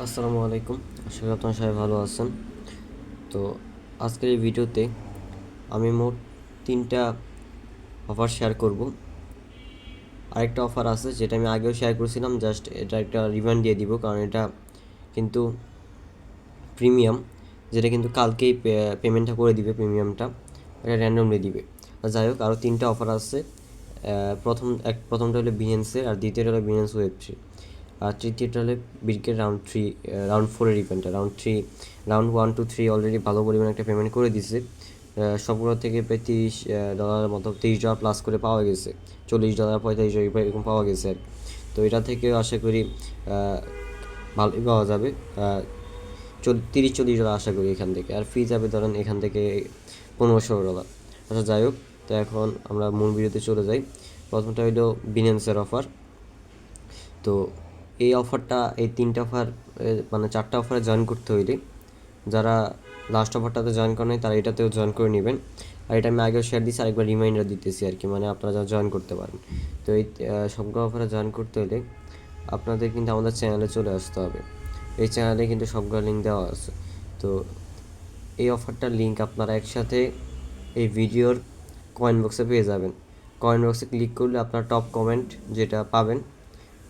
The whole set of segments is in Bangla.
আসসালামু আলাইকুম। আশা করি আপনারা সবাই ভালো আছেন। তো আজকের এই ভিডিওতে আমি মোট 3টা অফার শেয়ার করব। আরেকটা অফার আছে যেটা আমি আগেও শেয়ার করেছিলাম, জাস্ট এটা একটা রিমাইন্ড দিয়ে দিব, কারণ এটা কিন্তু প্রিমিয়াম, যেটা কিন্তু কালকেই পেমেন্টটা করে দিবে। প্রিমিয়ামটা এটা র্যান্ডমলি দিবে। যাই হোক, আরও 3টা অফার আছে। প্রথমটা হলো বিহেন্সের, আর দ্বিতীয়টা হলো বিহেন্স ওয়েব3, আর তৃতীয়টা হলে বির্কের রাউন্ড 4-এর ইভেন্টটা। রাউন্ড 1-3 অলরেডি ভালো পরিমাণে একটা পেমেন্ট করে দিছে। সবগুলো থেকে প্রায় $30 মতো, $30 প্লাস করে পাওয়া গেছে। $40, $45 এরকম পাওয়া গেছে আর কি। তো এটা থেকে আশা করি ভালোই পাওয়া যাবে। $30-40 আশা করি এখান থেকে। আর ফি যাবে ধরেন এখান থেকে $15-16। আচ্ছা, যাই হোক, তো এখন আমরা মূল ভিডিওতে চলে যাই। প্রথমটা হইলো বিনেন্সের অফার। তো এই 3টা অফার, মানে 4টা অফারে জয়েন করতে হইলে, যারা লাস্ট অফারটাতে জয়েন করেন নাই তারা এটাতেও জয়েন করে নেবেন। আর এটা আমি আগেও শেয়ার দিচ্ছি, আরেকবার রিমাইন্ডার দিতেছি আর কি, মানে আপনারা যারা জয়েন করতে পারেন। তো এই সবগুলো অফারে জয়েন করতে হলে আপনাদের কিন্তু আমাদের চ্যানেলে চলে আসতে হবে। এই চ্যানেলে কিন্তু সবগুলো লিঙ্ক দেওয়া আছে। তো এই অফারটার লিঙ্ক আপনারা একসাথে এই ভিডিওর কয়েন বক্সে পেয়ে যাবেন। কয়েন বক্সে ক্লিক করলে আপনার টপ কমেন্ট যেটা পাবেন,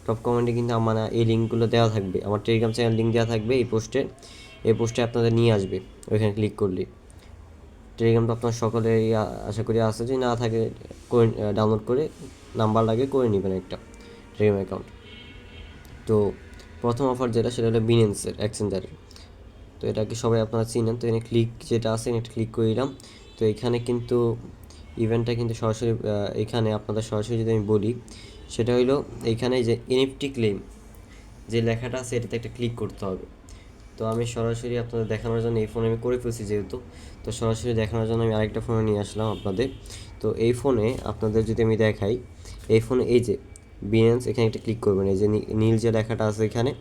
টপ কমেন্টে কিন্তু আমার এই লিঙ্কগুলো দেওয়া থাকবে। আমার টেলিগ্রাম চ্যানেল লিঙ্ক দেওয়া থাকবে এই পোস্টে আপনাদের নিয়ে আসবে। ওইখানে ক্লিক করলে টেলিগ্রাম তো আপনার সকলেই আশা করি আছে, যদি না থাকে করে ডাউনলোড করে নাম্বার লাগে করে নেবেন একটা টেলিগ্রাম অ্যাকাউন্ট। তো প্রথম অফার যেটা, সেটা হলো বিনেন্সের এক্সচেঞ্জারের। তো এটাকে সবাই আপনারা চিনেন। তো এখানে ক্লিক যেটা আছে এটা ক্লিক করে দিলাম। তো এখানে কিন্তু ইভেন্টটা কিন্তু সরাসরি, এখানে আপনাদের সরাসরি যদি আমি বলি, সেটা হইলো এইখানে যে এনএফটি ক্লেম যে লেখাটা আছে এটাতে একটা ক্লিক করতে হবে। তো আমি সরাসরি আপনাদের দেখানোর জন্য এই ফোনে আমি করে ফেলছি যেহেতু, তো সরাসরি দেখানোর জন্য আমি আরেকটা ফোনে নিয়ে আসলাম আপনাদের। তো এই ফোনে আপনাদের যদি আমি দেখাই, এই ফোনে এই যে বিনেন্স, এখানে একটা ক্লিক করবেন। এই যে নীল যে লেখাটা আছে এখানে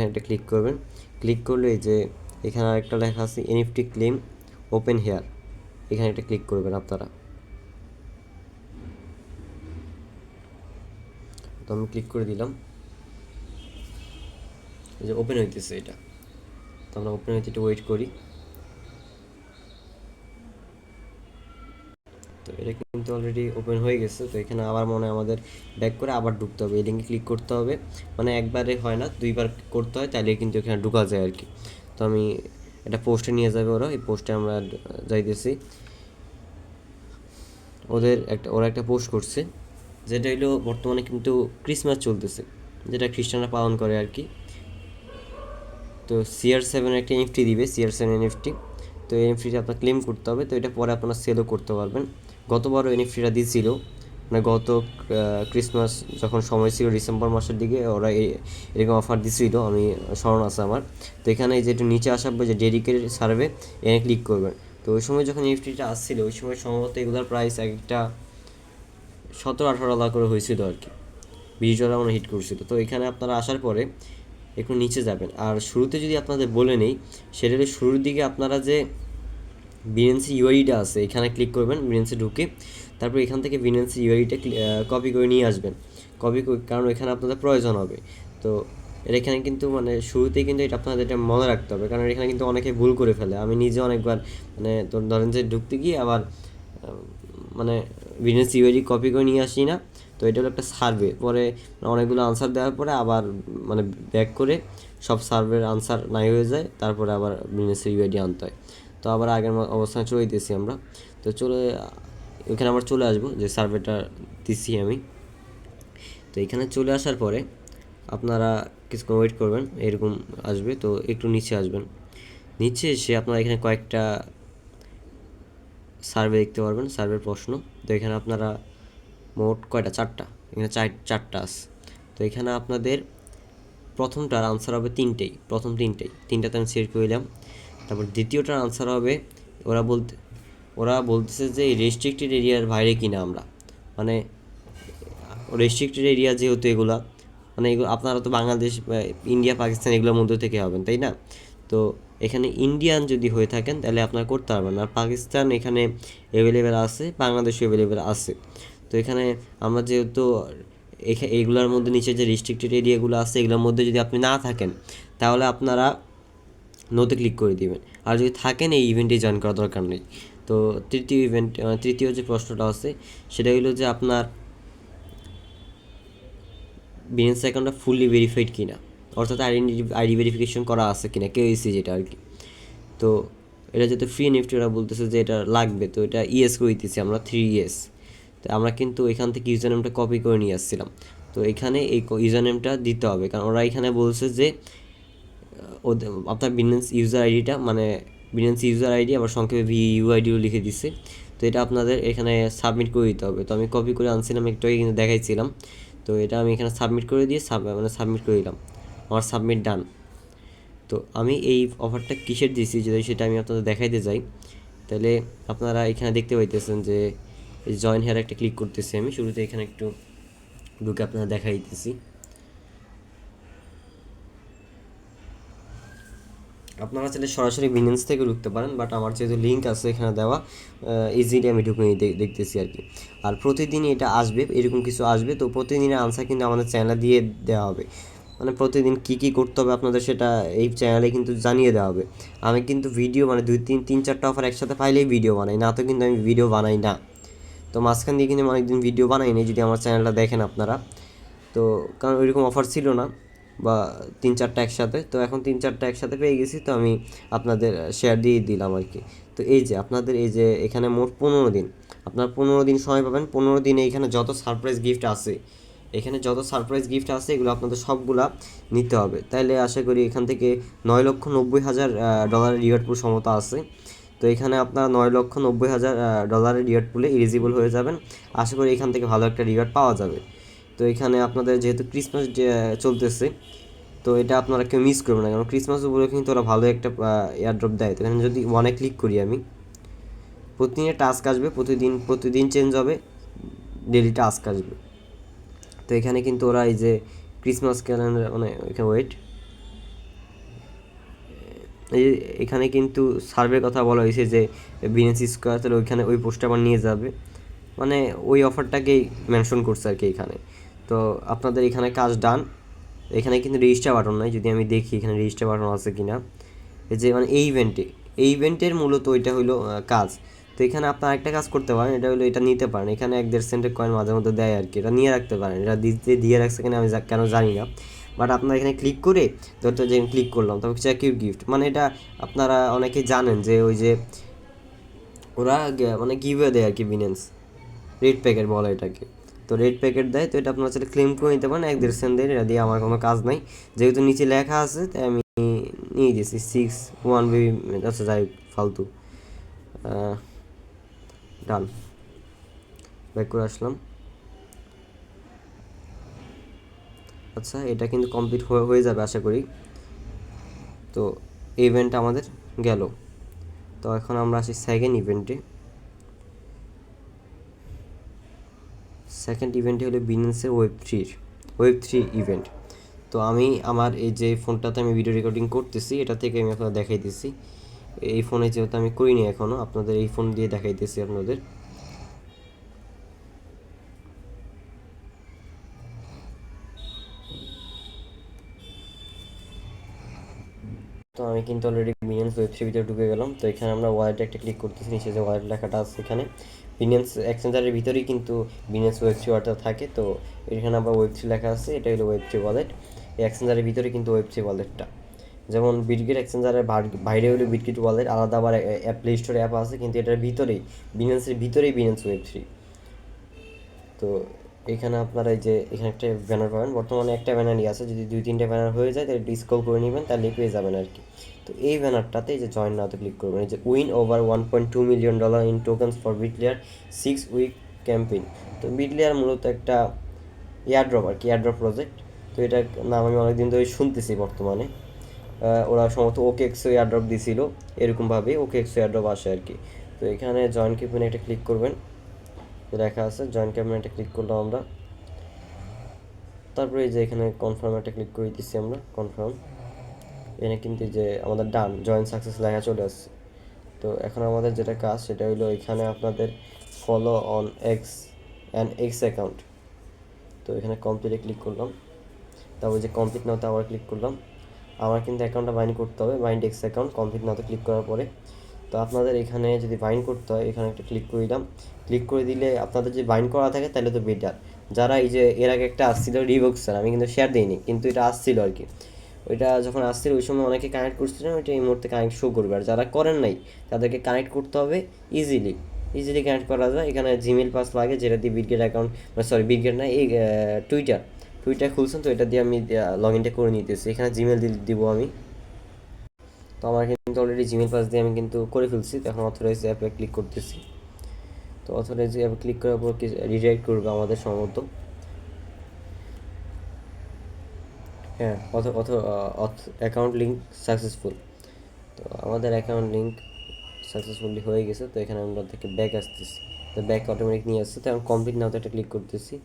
একটা ক্লিক করবেন। ক্লিক করলে এই যে এখানে আরেকটা লেখা আছে এনএফটি ক্লেম ওপেন হেয়ার, এখানে একটা ক্লিক করবেন আপনারা। তো আমি ক্লিক করে দিলাম, এই যে ওপেন হইতেছে এটা। তো আমরা ওপেন হইতে একটু ওয়েট করি। তো এটা কিন্তু অলরেডি ওপেন হয়ে গেছে। তো এখানে আবার মনে হয় আমাদের ব্যাক করে আবার ঢুকতে হবে, এই লিঙ্কে ক্লিক করতে হবে। মানে একবারে হয় না, 2বার করতে হয়, তাহলে কিন্তু এখানে ঢুকা যায় আর কি। তো আমি এটা পোস্টে নিয়ে যাবে ওরা, এই পোস্টে আমরা যাইতেছি। ওরা একটা পোস্ট করছে, যেটা হইলো বর্তমানে কিন্তু ক্রিসমাস চলতেছে, যেটা খ্রিস্টানরা পালন করে আর কি। তো CR7 একটা এনএফটি দিবে, CR7 এনএফটি। তো এই এনএফটিটা আপনার ক্লেম করতে হবে। তো এটা পরে আপনারা সেলও করতে পারবেন। গতবারও এনএফটিটা দিয়েছিল, মানে গত ক্রিসমাস যখন সময় ছিল ডিসেম্বর মাসের দিকে, ওরা এরকম অফার দিছিল, আমি স্মরণ আছে আমার। তো এখানে যে একটু নিচে আসবে যে ডেডিকেটেড সার্ভে, এখানে ক্লিক করবেন। তো ওই সময় যখন এনএফটিটা আসছিল, ওই সময় সম্ভবত এগুলোর প্রাইস একটা $17-18 করে হয়েছিল আর কি। $20 মানে হিট করছিল। তো এখানে আপনারা আসার পরে একটু নিচে যাবেন। আর শুরুতে যদি আপনাদের বলে নেই, সেটা হলো শুরুর দিকে আপনারা যে বিএনসি ইউআইডিটা আছে এখানে ক্লিক করবেন, বিএনসি ঢুকে তারপর এখান থেকে বিএনসি ইউআইডিটা কপি করে নিয়ে আসবেন। কারণ এখানে আপনাদের প্রয়োজন হবে। তো এখানে কিন্তু মানে শুরুতেই কিন্তু এটা আপনাদের এটা মনে রাখতে হবে, কারণ এখানে কিন্তু অনেকে ভুল করে ফেলে। আমি নিজে অনেকবার মানে ধরেন যে ঢুকতে গিয়ে আবার মানে বিজনেস ইউআইডি কপি করে নিয়ে আসি না। তো এটা হলো একটা সার্ভে, পরে অনেকগুলো আনসার দেওয়ার পরে আবার মানে ব্যাক করে সব সার্ভের আনসার নাই হয়ে যায়, তারপরে আবার বিজনেসের ইউআইডি আনতে হয়। তো আবার আগের অবস্থানে চলে যেতেছি আমরা। তো এখানে আবার চলে আসবো যে সার্ভেটা দিচ্ছি আমি। তো এখানে চলে আসার পরে আপনারা কিছুক্ষণ ওয়েট করবেন, এরকম আসবে। তো একটু নিচে আসবেন, নিচে এসে আপনারা এখানে কয়েকটা সার্ভে দেখতে পারবেন, সার্ভের প্রশ্ন। তো এখানে আপনারা মোট কয়টা, 4টা, এখানে চারটা আছে। তো এখানে আপনাদের প্রথমটার আনসার হবে প্রথম তিনটাতে আমি সিলেক্ট করলাম। তারপর দ্বিতীয়টার আনসার হবে, ওরা বলতে ওরা বলতেছে যে রেস্ট্রিক্টেড এরিয়ার বাইরে কিনা আমরা, মানে রেস্ট্রিক্টেড এরিয়া যেহেতু এগুলা, মানে এগুলো আপনারা তো বাংলাদেশ, ইন্ডিয়া, পাকিস্তান এগুলোর মধ্যে থেকে হবেন, তাই না? তো এখানে ইন্ডিয়ান যদি হয়ে থাকেন তাহলে আপনারা করতে পারবেন। আর পাকিস্তান এখানে অ্যাভেলেবেল আছে, বাংলাদেশও অ্যাভেলেবেল আছে। তো এখানে আমরা যেহেতু এইগুলোর মধ্যে নিচে যে রেস্ট্রিক্টেড এরিয়াগুলো আছে এগুলোর মধ্যে যদি আপনি না থাকেন তাহলে আপনারা নোতে ক্লিক করে দিবেন, আর যদি থাকেন এই ইভেন্টে জয়েন করার দরকার নেই। তো তৃতীয় যে প্রশ্নটা আছে সেটা হলো যে আপনার বিজনেস অ্যাকাউন্টটা ফুললি ভেরিফাইড কিনা, অর্থাৎ আইডি ভেরিফিকেশন করা আছে কিনা, কেওয়াইসি যেটা আর কি। তো এটা যেহেতু ফ্রি নিফটি ওরা বলতেছে যে এটা লাগবে, তো এটা ইয়েস করে দিতেছি আমরা 3 ইয়েস। তো আমরা কিন্তু এখান থেকে ইউজার নেমটা কপি করে নিয়ে আসছিলাম, তো এখানে এই ইউজার নেমটা দিতে হবে, কারণ ওরা এখানে বলছে যে ওদের আপনার বিজনেস ইউজার আইডিটা মানে বিজনেস ইউজার আইডি আবার সংক্ষেপে ভিইউআইডিও লিখে দিচ্ছে। তো এটা আপনাদের এখানে সাবমিট করে দিতে হবে। তো আমি কপি করে আনছিলাম, একটু আগে কিন্তু দেখাইছিলাম। তো এটা আমি এখানে সাবমিট করে দিয়ে সাবমিট করে দিলাম, আমার সাবমিট ডান। তো আমি এই অফারটা কিসের দিয়েছি যদি সেটা আমি আপনাদের দেখাইতে যাই, তাহলে আপনারা এখানে দেখতে পাইতেছেন যে জয়েন হেয়ার একটা ক্লিক করতেছি আমি শুরুতে, এখানে একটু ঢুকে আপনারা দেখাই দিতেছি। আপনারা চাইলে সরাসরি বিনেন্স থেকে ঢুকতে পারেন, বাট আমার যেহেতু লিঙ্ক আছে এখানে দেওয়া, ইজিলি আমি ঢুকে দেখতেছি আর কি। আর প্রতিদিনই এটা আসবে, এরকম কিছু আসবে, তো প্রতিদিনের আনসার কিন্তু আমাদের চ্যানেলে দিয়ে দেওয়া হবে। মানে প্রতিদিন কী কী করতে হবে আপনাদের সেটা এই চ্যানেলে কিন্তু জানিয়ে দেওয়া হবে। আমি কিন্তু ভিডিও মানে তিন চারটা অফার একসাথে পাইলেই ভিডিও বানাই, না তো কিন্তু আমি ভিডিও বানাই না। তো মাঝখান দিয়ে কিন্তু অনেকদিন ভিডিও বানাইনি, যদি আমার চ্যানেলটা দেখেন আপনারা। তো কারণ ওইরকম অফার ছিল না বা তিন চারটা একসাথে, তো এখন তিন চারটা একসাথে পেয়ে গেছি, তো আমি আপনাদের শেয়ার দিয়ে দিলাম আর কি। তো এই যে আপনাদের এই যে এখানে মোট 15 দিন, আপনার 15 দিন সময় পাবেন। 15 দিনে এখানে যত সারপ্রাইজ গিফট আছে, এগুলো আপনাদের সবগুলা নিতে হবে। তাইলে আশা করি এখান থেকে 9,90,000 ডলারের রিওয়ার্ড পুল সমতা আছে। তো এখানে আপনার 9,90,000 ডলারের রিওয়ার্ড পুলে এলিজিবল হয়ে যাবেন। আশা করি এখান থেকে ভালো একটা রিওয়ার্ড পাওয়া যাবে। তো এখানে আপনাদের যেহেতু ক্রিসমাস চলতেছে, তো এটা আপনারা কেউ মিস করবেন না, কারণ ক্রিসমাস উপলক্ষে কিন্তু ওরা ভালো একটা এয়ারড্রপ দেয়। তো এখানে যদি ওয়ানে ক্লিক করি আমি, প্রতিদিনের টাস্ক আসবে, প্রতিদিন চেঞ্জ হবে, ডেলি টাস্ক আসবে। তো এখানে কিন্তু ওরা এই যে ক্রিসমাস ক্যালেন্ডার মানে এখানে এখানে কিন্তু সার্ভের কথা বলা হয়েছে যে বিএনসি স্কোয়ার, তাহলে ওইখানে ওই পোস্টটা আবার নিয়ে যাবে, মানে ওই অফারটাকেই মেনশন করছে আর কি এখানে। তো আপনাদের এখানে কাজ ডান। এখানে কিন্তু রেজিস্টার বাটন নাই, যদি আমি দেখি এখানে রেজিস্টার বাটন আছে কি না। এই যে মানে এই ইভেন্টের মূলত ওইটা হইলো কাজ। তো এখানে আপনার একটা কাজ করতে পারেন, এটা হলো এটা নিতে পারেন, এখানে 1-1.5 সেন্টের কয়েন মাঝে মধ্যে দেয় আর কি, এটা নিয়ে রাখতে পারেন। এটা দিয়ে রাখছে কিনা আমি কেন জানি না, বাট আপনারা এখানে ক্লিক করে ধরতে যে ক্লিক করলাম, তবে চেক ইউর গিফট, মানে এটা আপনারা অনেকেই জানেন যে ওই যে ওরা মানে গিভওয়ে দেয় আর কি, বিনেন্স রেড প্যাকেট বলে এটাকে। তো রেড প্যাকেট দেয়, তো এটা আপনারা সেটা ক্লেম করে নিতে পারেন 1-1.5 সেন্ট দেয়, এটা দিয়ে আমার কোনো কাজ নাই, যেহেতু নিচে লেখা আছে তাই আমি নিয়ে দিয়েছি 6 বেবি। আচ্ছা যাই হোক, ফালতু। ডান, ব্যাক করে আসলাম। আচ্ছা, এটা কিন্তু কমপ্লিট হয়ে যাবে আশা করি। তো ইভেন্ট আমাদের গেল। তো এখন আমরা আসি সেকেন্ড ইভেন্টে। সেকেন্ড ইভেন্টে হলো বিনেন্সের ওয়েব থ্রি ইভেন্ট। তো আমি আমার এই যে ফোনটাতে আমি ভিডিও রেকর্ডিং করতেছি, এটা থেকে আমি আপনাদের দেখাইতেছি। এই ফোনে যেহেতু আমি করিনি এখনও, আপনাদের এই ফোন দিয়ে দেখাইতেছি আপনাদের। তো আমি কিন্তু অলরেডি বিনেন্স ওয়েব3 ভিতরে ঢুকে গেলাম। তো এখানে আমরা ওয়ালেটে একটা ক্লিক করতেছি, নিচে যে ওয়ালেট লেখাটা আছে এখানে বিনেন্স এক্সচেঞ্জারের ভিতরেই কিন্তু বিনেন্স ওয়েব3 ওয়ালেটটা থাকে। তো এখানে আবার ওয়েব3 লেখা আছে, এটা হলো ওয়েব3 ওয়ালেট। এই এক্সচেঞ্জারের ভিতরে কিন্তু ওয়েব3 ওয়ালেটটা, যেমন বিটগেট এক্সচেঞ্জারের বাইরে হলো বিটগেট ওয়ালেট, আলাদা আবার প্লে স্টোরে অ্যাপ আছে, কিন্তু এটার ভিতরেই বিনেন্সের ভিতরেই বিনেন্স ওয়েব3। তো এখানে আপনারা এই যে এখানে একটা ব্যানার পাবেন, বর্তমানে একটা ব্যানারই আছে, যদি 2-3টে ব্যানার হয়ে যায় তাহলে স্ক্রল করে নেবেন, তাহলে পেয়ে যাবেন আর কি। তো এই ব্যানারটাতে এই যে জয়েন নাওতে ক্লিক করবেন, এই যে win over $1.2 million in tokens for Bitlayer 6 week campaign. তো বিটলেয়ার মূলত একটা এয়ারড্রপ আর কি, এয়ারড্রপ প্রজেক্ট। তো এটার নাম আমি অনেকদিন ধরে শুনতেছি বর্তমানে। ওরা সম্ভবত ওকে এক্সো এয়ারড্রপ দিছিল, এরকমভাবে ওকে এক্সো এয়ারড্রপ আসে আর কি। তো এখানে জয়েন ক্যাম্পেইনে একটা ক্লিক করবেন, লেখা আছে জয়েন ক্যাম্পেইনে ক্লিক করলাম আমরা। তারপরে এই যে এখানে কনফার্ম একটা ক্লিক করে দিচ্ছি আমরা, কনফার্ম। এখানে কিন্তু যে আমাদের ডান জয়েন সাকসেস লেখা চলে আসছে। তো এখন আমাদের যেটা কাজ সেটা হলো এখানে আপনাদের follow on x and x account. তো তো এখানে কমপ্লিটে ক্লিক করলাম, তারপর যে কমপ্লিট নাওতে আবার ক্লিক করলাম। আমার কিন্তু অ্যাকাউন্টটা বাইন্ড করতে হবে, বাইন্ড এক্স অ্যাকাউন্ট কমপ্লিট নাওতে ক্লিক করার পরে। তো আপনাদের এখানে যদি বাইন্ড করতে হয় এখানে একটা ক্লিক করে দিলাম। ক্লিক করে দিলে আপনাদের যদি বাইন্ড করা থাকে তাহলে তো বেটার। যারা এই যে এর আগে একটা আসছিল রিবক্সার, আমি কিন্তু শেয়ার দিইনি, কিন্তু এটা আসছিল আর কি। ওইটা যখন আসছিল ওই সময় অনেকে কানেক্ট করছিলেন, ওইটা এই মুহূর্তে কানেক্ট শো করবে। আর যারা করেন নাই তাদেরকে কানেক্ট করতে হবে ইজিলি কানেক্ট করা যায়। এখানে জিমেল পাস লাগে, যেটা দিয়ে বিটগেট অ্যাকাউন্ট, সরি বিটগেট না, এই টুইটার খুলছেন, তো এটা দিয়ে আমি লগ ইনটা করে নিতেছি। এখানে জিমেল দিব আমি। তো আমার কিন্তু অলরেডি জিমেল পাস দিয়ে আমি কিন্তু করে ফেলছি। তো এখন অথরাইজ অ্যাপে ক্লিক করতেছি। তো অথরাইজ অ্যাপে ক্লিক করার পর রিডাইরেক্ট করবে আমাদের সম্ভবত। হ্যাঁ, অ্যাকাউন্ট লিঙ্ক সাকসেসফুল। তো আমাদের অ্যাকাউন্ট লিঙ্ক সাকসেসফুলি হয়ে গেছে। তো এখানে আমরা থেকে ব্যাক আসতেছি, তো ব্যাক অটোমেটিক নিয়ে আসছে। তো এখন কমপ্লিট নাও তো এটা ক্লিক করতেছি।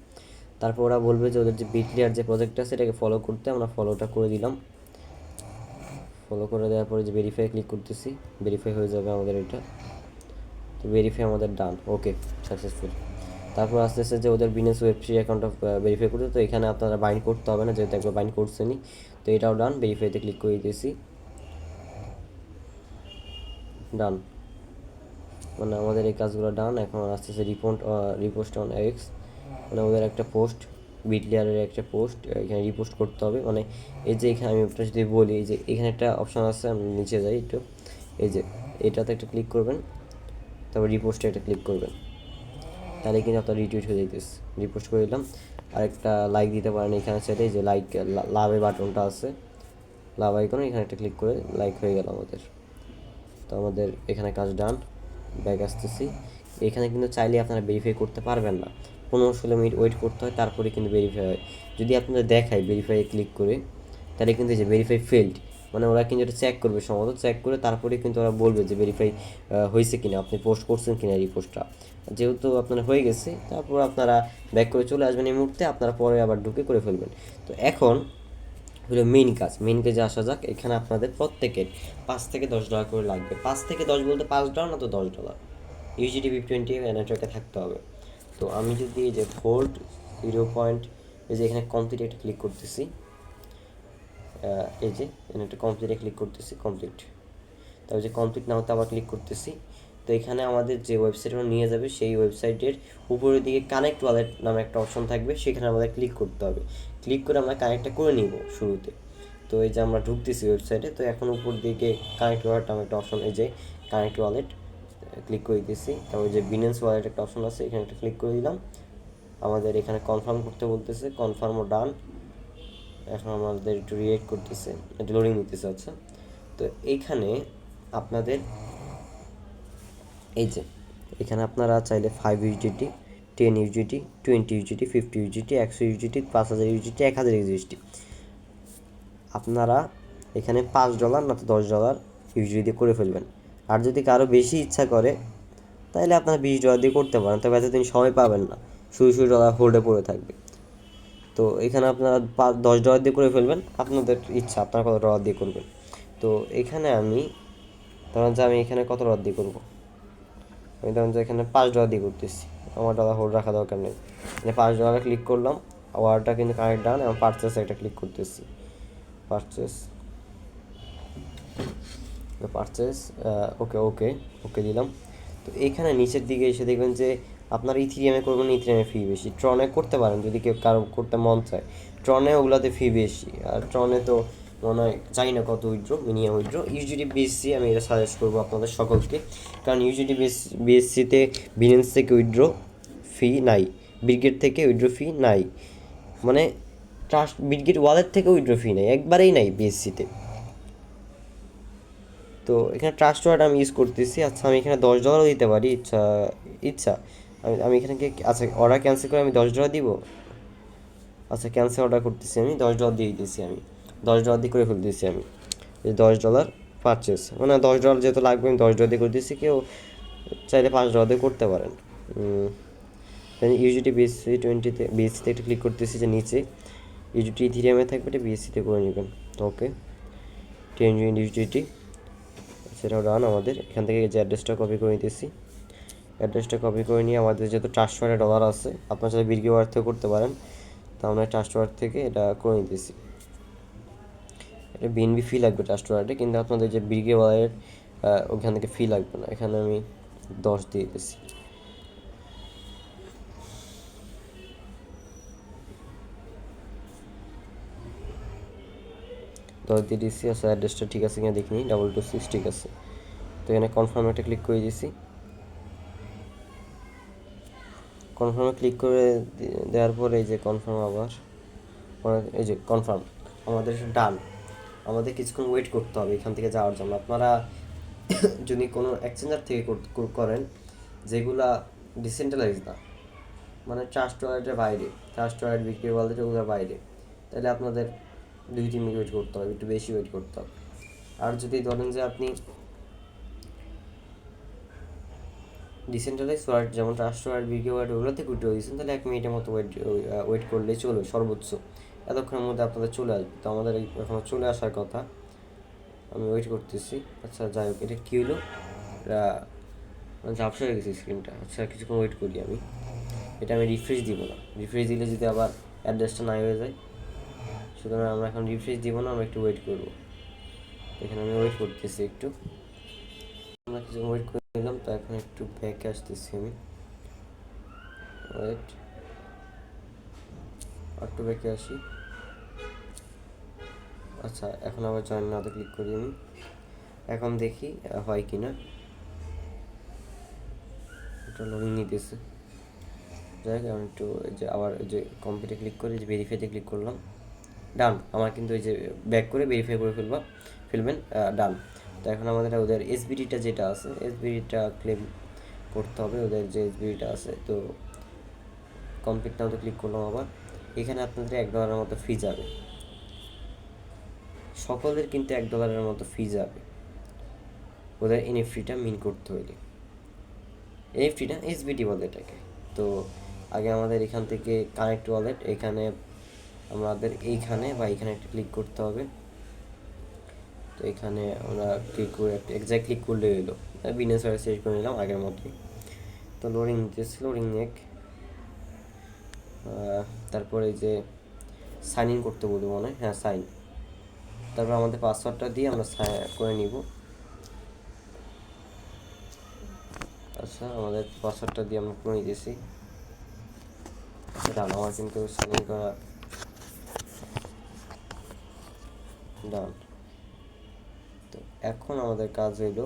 তারপর ওরা বলবে যে ওদের যে বিটলিয়ার যে প্রজেক্ট আছে এটাকে ফলো করতে, আমরা ফলোটা করে দিলাম। ফলো করে দেওয়ার পরে যে ভেরিফাই ক্লিক করতেছি, ভেরিফাই হয়ে যাবে আমাদের এটা। তো ভেরিফাই আমাদের ডান, ওকে সাকসেসফুল। তারপর আস্তে আস্তে যে ওদের বিজনেস ওয়েবসাইট অ্যাকাউন্টটা ভেরিফাই করতে, তো এখানে আপনারা বাইন্ড করতে হবে না, যেহেতু একবার বাইন্ড করছেনই। তো এটাও ডান, ভেরিফাইতে ক্লিক করে দিয়েছি, ডান। মানে আমাদের এই কাজগুলো ডান। এখন আস্তে আস্তে রিপোস্ট অন এক্স, মানে ওদের একটা পোস্ট, বিটলিয়ারের একটা পোস্ট এখানে রিপোস্ট করতে হবে। মানে এই যে এখানে আমি একটা যদি বলি, এই যে এখানে একটা অপশান আছে, আমি নিচে যাই একটু, এই যে এটাতে একটা ক্লিক করবেন, তারপর রিপোস্টে একটা ক্লিক করবেন, তাহলে কিন্তু আপনার রিটুইট হয়ে যেতেছে। রিপোস্ট করে দিলাম। আর একটা লাইক দিতে পারেন এখানে সাইডে, যে লাইক লাভের বাটনটা আছে, লাভ আইকনে এখানে একটা ক্লিক করে লাইক হয়ে গেল আমাদের। তো আমাদের এখানে কাজ ডান। ব্যাক আসতেছি। এখানে কিন্তু চাইলে আপনারা ভেরিফাই করতে পারবেন না, 15-16 মিনিট ওয়েট করতে হয়, তারপরে কিন্তু ভেরিফাই হয়। যদি আপনাদের দেখায় ভেরিফাইয়ে ক্লিক করে, তাহলে কিন্তু যে ভেরিফাই ফেল্ড, মানে ওরা কিন্তু এটা চেক করবে, সম্ভবত চেক করে তারপরে কিন্তু ওরা বলবে যে ভেরিফাই হয়েছে কিনা, আপনি পোস্ট করছেন কিনা রিপোস্টটা। যেহেতু আপনারা হয়ে গেছে, তারপর আপনারা ব্যাক করে চলে আসবেন এই মুহূর্তে, আপনারা পরে আবার ঢুকে করে ফেলবেন। তো এখন হলো মেইন কাজে আসা যাক। এখানে আপনাদের প্রত্যেকের $5 থেকে $10 করে লাগবে। 5 থেকে 10 বলতে $5 না তো $10, ইউজিডি VIP20 নেটওয়ার্কে থাকতে হবে। তো আমি যদি এই যে ভোল্ট 0. এই যে এখানে কমপ্লিট একটা ক্লিক করতেছি, এই যে এখানে একটা কমপ্লিটে ক্লিক করতেছি, কমপ্লিট। তারপর যে কমপ্লিট না হতে আবার ক্লিক করতেছি। তো এখানে আমাদের যে ওয়েবসাইটটা নিয়ে যাবে, সেই ওয়েবসাইটের উপরের দিকে কানেক্ট ওয়ালেট নামে একটা অপশন থাকবে, সেখানে আমাদের ক্লিক করতে হবে। ক্লিক করে আমরা কানেক্টটা করে নিব শুরুতে। তো এই যে আমরা ঢুকতেছি ওয়েবসাইটে, তো এখন উপর দিকে কানেক্ট ওয়ালেট নামে একটা অপশন, এই যে কানেক্ট ওয়ালেট ক্লিক করে দিতেছি। তারপর যে বিনেন্স ওয়ালেট একটা অপশন আছে, এখানে একটা ক্লিক করে দিলাম। আমাদের এখানে কনফার্ম করতে বলতেছে, কনফার্ম ও ডান। এখন আমাদের একটু রিয়েক্ট করতেছে, একটু লোডিং নিতেছে। আচ্ছা, তো এইখানে আপনাদের এই যে এখানে আপনারা চাইলে 5 ইউজিটি, 10 ইউজিটি, 20 ইউজিটি, 50 ইউজিটি, 100 ইউজিটি, 5000 ইউজিটি, 1000 ইউজিটি, আপনারা এখানে $5 না তো $10 ইউজিটি দিয়ে করে ফেলবেন। আর যদি কারো বেশি ইচ্ছা করে তাহলে আপনারা $20 দিয়ে করতে পারেন, তবে এতদিন সময় পাবেন না, শুধু ডলার হোল্ডে পড়ে থাকবে। তো এখানে আপনারা $10 দিয়ে করে ফেলবেন, আপনাদের ইচ্ছা আপনারা কত ডলার দিয়ে করবেন। তো এখানে আমি ধরেন যে আমি এখানে কত ডলার দিয়ে করবো, আমি ধরেন যে এখানে $5 দিয়ে করতেছি, আমার ডলার হোল্ড রাখা দরকার নেই। এখানে $5 ক্লিক করলাম, ওয়ারটা কিন্তু কানেক্ট ডান। এবং পারচেস একটা ক্লিক করতেছি, পারচেস ওকে ওকে ওকে দিলাম। তো এইখানে নিচের দিকে এসে দেখবেন যে আপনারা ইথিরিয়ামে করবেন, ইথিরিয়ামে ফি বেশি। ট্রনে করতে পারেন যদি কেউ কারো করতে মন চায়, ট্রনে ওগুলাতে ফি বেশি। আর ট্রনে তো মনে হয় জানি না কত withdraw, minimum withdraw. UGD BSc আমি এটা সাজেস্ট করবো আপনাদের সকলকে, কারণ ইউজিডি বিএসসিতে বিনেন্স থেকে উইথড্র ফি নাই, বিটগেট থেকে উইথড্র ফি নাই, মানে ট্রাস্ট বিটগেট ওয়ালেট থেকে উইথড্র ফি নাই, একবারেই নাই বিএসসিতে। তো এখানে ট্রাস্ট ওয়ার্ড আমি ইউজ করতেছি। আচ্ছা, আমি এখানে $10 দিতে পারি, ইচ্ছা ইচ্ছা আমি এখানে আচ্ছা অর্ডার ক্যান্সেল করে আমি $10 দিব। আচ্ছা, ক্যান্সেল অর্ডার করতেছি, আমি $10 দিয়ে দিতেছি, আমি $10 দিয়ে করে ফেলতেছি। আমি এই $10 পারচেস, মানে $10 যেহেতু লাগবে আমি $10 দিয়ে করে দিচ্ছি। কেউ চাইলে $5 দিয়ে করতে পারেন। ইউজিটি বিএসসিতে একটা ক্লিক করতেছি, যে নিচে ইউজিটি ইথিরিয়ামে থাকবে, এটা বিএসসিতে করে নেবেন। ওকে, 10 ইউজিটি সেটাও ডান। আমাদের এখান থেকে যে অ্যাড্রেসটা কপি করে নিতেছি, অ্যাড্রেসটা কপি করে নিয়ে আমাদের যেহেতু $400 আছে, আপনার সাথে বিরগি ওয়ার থেকে করতে পারেন। তো আমরা ট্রাস্ট ওয়ালেট থেকে এটা করে নিতেছি। এটা বিএনবি ফি লাগবে ট্রাস্ট ওয়ালেটে, কিন্তু আপনাদের যে বিগে ওয়ালেট ওখান থেকে ফি লাগবে না। এখানে আমি 10 দিয়ে দিতেছি। দিয়ে দিচ্ছি। আচ্ছা, অ্যাড্রেসটা ঠিক আছে কিনা দেখিনি। 226 ঠিক আছে। তো এখানে কনফার্ম একটা ক্লিক করে দিয়েছি। কনফার্মে ক্লিক করে দেওয়ার পরে এই যে কনফার্ম, আবার এই যে কনফার্ম আমাদের ডান। আমাদের কিছুক্ষণ ওয়েট করতে হবে এখান থেকে যাওয়ার জন্য। আপনারা যদি কোনো এক্সচেঞ্জার থেকে করেন যেগুলা ডিসেন্ট্রালাইজ না, মানে ট্রাস্ট ওয়ালেটের বাইরে, ট্রাস্ট ওয়ালেট বিক্রি ওয়ালেট ওগুলোর বাইরে, তাহলে আপনাদের 2-3 মিনিট ওয়েট করতে হবে, একটু বেশি ওয়েট করতে হবে। আর যদি ধরেন যে আপনি ডিসেন্ট্রালাইজ ওয়ালেট যেমন ট্রাস্ট ওয়ালেট বিক্রি ওয়ালেট ওগুলোতে উইথড্র দিয়েছেন, তাহলে 1 মিনিটের মতো ওয়েট করলেই চলবে সর্বোচ্চ। এতক্ষণের মধ্যে আপনাদের চলে আসবে। তো আমাদের এখনও চলে আসার কথা, আমি ওয়েট করতেছি। আচ্ছা যাই হোক, এটা কী হলো, এটা ঝাপসা হয়ে গেছে স্ক্রিনটা। আচ্ছা কিছুক্ষণ ওয়েট করি আমি। এটা আমি রিফ্রেশ দিব না, রিফ্রেশ দিলে যদি আবার অ্যাড্রেসটা নাই হয়ে যায়, সুতরাং আমরা এখন রিফ্রেশ দিব না, আমরা একটু ওয়েট করবো। এখানে আমি ওয়েট করতেছি একটু, আমরা কিছুক্ষণ ওয়েট করে নিলাম। তো এখন একটু ব্যাকে আসতেছি আমি, ওয়েট, একটু ব্যাকে আসি। আচ্ছা এখন আবার জয়েন নাওতে ক্লিক করি আমি। এখন দেখি হয় কি না। এটা লোডিং নিতেছে। যাই হোক, আমি একটু যে আবার ওই যে কম্পিউটার ক্লিক করে যে ভেরিফাইতে ক্লিক করলাম, ডান। আমার কিন্তু ওই যে ব্যাক করে ভেরিফাই করে ফেলবেন, ডান। তো এখন আমাদের ওদের এসবিডিটা যেটা আছে, এসবিডিটা ক্লেম করতে হবে, ওদের যে এসবিডিটা আছে। তো কমপ্লিট নাও তো ক্লিক করলাম আবার। এখানে আপনাদের $1 মতো ফি যাবে, সকলের কিন্তু $1 মতো ফি যাবে ওদের এনএফটিটা মিন করতে হইলে। এনএফটিটা এসবিডি বলে এটাকে। তো আগে আমাদের এখান থেকে কানেক্ট ওয়ালেট, এখানে আমাদের এইখানে বা এখানে একটা ক্লিক করতে হবে। তো এখানে আমরা ক্লিক করে একটা এক্সাক্ট ক্লিক করলে হলো, বিজনেস ওয়ালেট সিলেক্ট করে নিলাম আগের মতোই। তো লোডিং নিতেছে, লোডিং নেক। তারপরে এই যে সাইন ইন করতে বলবো মনে হয়, হ্যাঁ সাইন। তারপর আমাদের পাসওয়ার্ডটা দিয়ে আমরা করে নিব। আচ্ছা আমাদের পাসওয়ার্ডটা দিয়ে আমরা করে নিতেছি। ডান, আমার কিন্তু সাইন ইন করা ডান। তো এখন আমাদের কাজ হইলো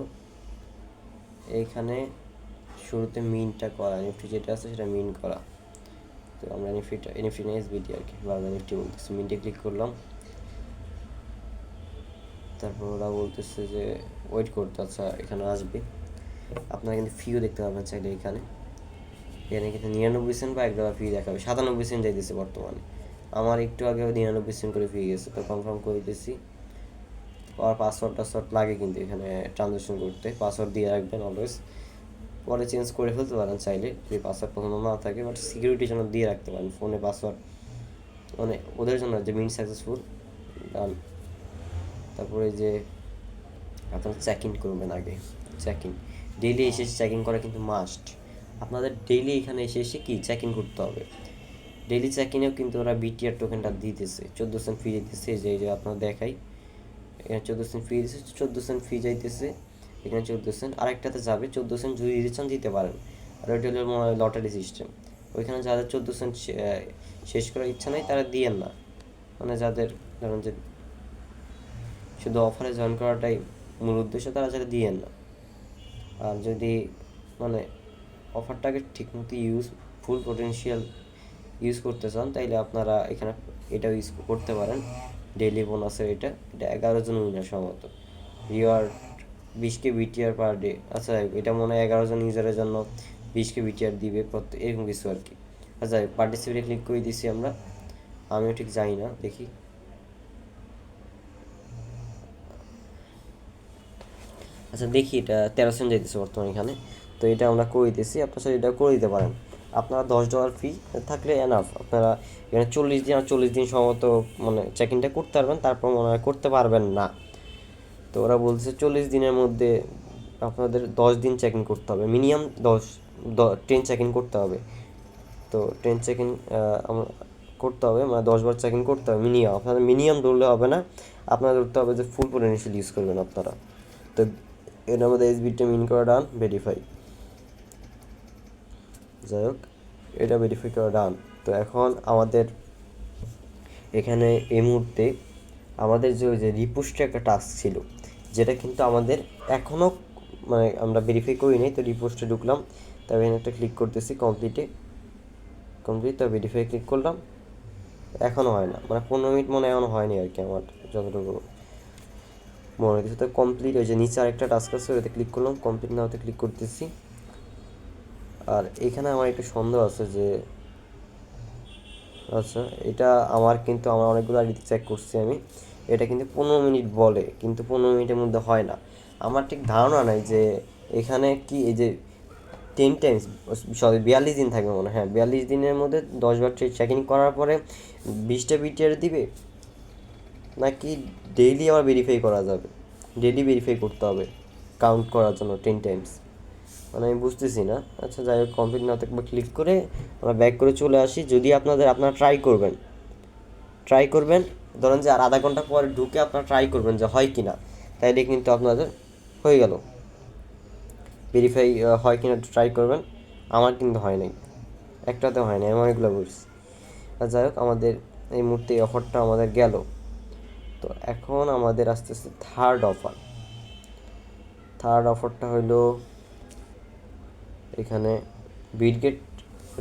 এইখানে শুরুতে মিনটা করা, নিফটি যেটা আছে সেটা মিন করা। তো আমরা নিফটি না এসবিটি আর কি, বারবার নিফটি বলতেছি। মিনটে ক্লিক করলাম। তারপর ওরা বলতেছে যে ওয়েট করতে। আচ্ছা এখানে আসবে, আপনারা কিন্তু ফিও দেখতে পাবেন চাইলে। এখানে কিন্তু 99 সেন্ট বা $1 ফি দেখাবে, 97 সেন্ট যাইতেছে বর্তমানে। আমার একটু আগে 99 সেন্ট করে ফি গেছে। তো কনফার্ম করে দিতেছি। আর পাসওয়ার্ড লাগে কিন্তু এখানে ট্রানজ্যাকশন করতে, পাসওয়ার্ড দিয়ে রাখবেন অলওয়েজ। পরে চেঞ্জ করে ফেলতে পারেন চাইলে যদি পাসওয়ার্ড পছন্দ না থাকে, বাট সিকিউরিটির জন্য দিয়ে রাখতে পারেন ফোনে পাসওয়ার্ড, মানে ওদের জন্য যে মিন সাকসেসফুল। ডান। তারপরে যে আপনারা চেক ইন করবেন আগে, চেক ইন ডেইলি এসে চেক ইন করা কিন্তু মাস্ট। আপনাদের ডেইলি এখানে এসে কি চেক ইন করতে হবে। ডেইলি চেক ইনেও কিন্তু ওরা বিটিআর টোকেনটা দিতেছে, 14 সেন্ট ফি দিতেছে। যে আপনার দেখাই, এখানে 14 সেন্ট ফি দিতেছে, 14 সেন্ট ফি যাইতেছে এখানে 14 সেন্ট। আরেকটাতে যাবে 14 সেন্ট, যদি দিতে চান দিতে পারেন। আর ওইটা হলো লটারি সিস্টেম। ওইখানে যাদের 14 সেন্ট শেষ করার ইচ্ছা নেই তারা দিয়েন না, মানে যাদের ধরেন যে শুধু অফারে জয়েন করাটাই মূল উদ্দেশ্য, তারা যারা দিয়েন না। আর যদি মানে অফারটাকে ঠিকমতো ফুল পোটেনশিয়াল ইউজ করতে চান, তাইলে আপনারা এখানে এটাও ইউজ করতে পারেন। ডেইলি বোনাসের এটা 11 জন উইনার সম্ভবত, reward 20K BTR per day. আচ্ছা এটা মনে হয় 11 জন ইউজারের জন্য 20K বিটিআর দিবে প্রত্যেক, এরকম কিছু আর কি। আচ্ছা পার্টিসিপেটে ক্লিক করে দিছি আমরা। আমিও ঠিক জানি না, দেখি। আচ্ছা দেখি, এটা 13 সেন্ট যাইতেছে বর্তমানে এখানে। তো এটা আমরা করে দিতেছি, আপনার সাথে এটা করে দিতে পারেন। আপনারা $10 ফি থাকলে এনাফ। আপনারা এখানে 40 দিন আর 40 দিন সম্ভবত মানে চেক ইনটা করতে পারবেন, তারপর মনে হয় করতে পারবেন না। তো ওরা বলছে 40 দিনের মধ্যে আপনাদের 10 দিন চেক ইন করতে হবে, মিনিমাম 10 চেক ইন করতে হবে। তো 10 চেক ইন করতে হবে, মানে 10 বার চেকিং করতে হবে মিনিমাম। আপনাদের মিনিমাম ধরলে হবে না, আপনারা ধরতে হবে যে ফুল পোটেনশিয়াল ইউজ করবেন আপনারা। তো এটার মধ্যে এসবিটা মিন করা ডান, ভেরিফাই, যাই হোক এটা ভেরিফাই করা ডান। তো এখন আমাদের এখানে এই মুহূর্তে আমাদের যে ওই যে রিপোস্টে একটা টাস্ক ছিল, যেটা কিন্তু আমাদের এখনও মানে আমরা ভেরিফাই করি নাই। তো রিপোস্টে ঢুকলাম, তবে এখানে একটা ক্লিক করতেছি কমপ্লিট, তো ভেরিফাই ক্লিক করলাম, এখনও হয় না, মানে 15 মিনিট মনে এখনও হয়নি আর কি আমার যতটুকু মনে হচ্ছে। তো কমপ্লিট, ওই যে নিচে আরেকটা টাস্ক আছে ওটাতে ক্লিক করলাম, কমপ্লিট না হতে ক্লিক করতেছি। আর এখানে আমার একটু সন্দেহ আছে যে, আচ্ছা এটা আমার অনেকগুলো আইডিতে চেক করছি আমি, এটা কিন্তু 15 মিনিট বলে, কিন্তু 15 মিনিটের মধ্যে হয় না। আমার ঠিক ধারণা নাই যে এখানে কি এই যে 10 টাইমস, সরি 42 দিন থাকবে মনে হয়, হ্যাঁ 42 দিনের মধ্যে 10 বার চেকিং করার পরে 20টা বিটিআর দিবে, নাকি ডেইলি আবার ভেরিফাই করা যাবে, ডেইলি ভেরিফাই করতে হবে কাউন্ট করার জন্য 10 টাইমস, মানে আমি বুঝতেছি না। আচ্ছা যাই হোক, কমপ্লিট না একবার ক্লিক করে আমরা ব্যাক করে চলে আসি। যদি আপনারা ট্রাই করবেন, ধরেন যে আর আধা ঘন্টা পরে ঢুকে আপনারা ট্রাই করবেন যে হয় কি না, তাইলে কিন্তু আপনাদের হয়ে গেল ভেরিফাই, হয় কিনা ট্রাই করবেন। আমার কিন্তু হয় নাই, একটাতে হয় নাই, আমি অনেকগুলো বলছি। আর যাই হোক, আমাদের এই মুহূর্তে এই অফারটা আমাদের গেল। তো এখন আমাদের আস্তে আস্তে থার্ড অফারটা হইলো এখানে Bitget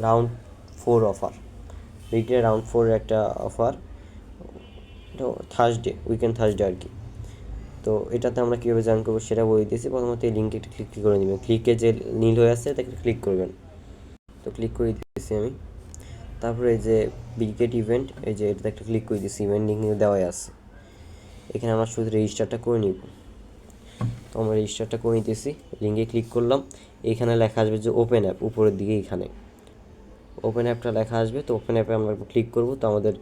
round 4 offer, Bitget round 4 একটা অফার, উইকেন্ড থার্সডে আর কি। তো এটাতে আমরা কীভাবে জয়েন করবো সেটা বলে দিয়েছি। প্রথমত এই লিঙ্কে একটা ক্লিক করে নেবেন, ক্লিকে যে নীল হয়ে আসছে তাকে ক্লিক করবেন। তো ক্লিক করে দিয়েছি আমি। তারপরে এই যে বিটগেট ইভেন্ট, এই যে এটাতে একটা ক্লিক করে দিয়েছি, ইভেন্ট লিঙ্ক দেওয়াই আছে। এখানে আমরা শুধু রেজিস্টারটা করে নিব। তো আমরা রেজিস্টারটা করে নিতেছি, লিঙ্কে ক্লিক করলাম। এইখানে লেখা আসবে যে ওপেন অ্যাপ, উপরের দিকে এইখানে ওপেন অ্যাপটা লেখা আসবে। তো ওপেন অ্যাপে আমরা ক্লিক করব, তো আমাদের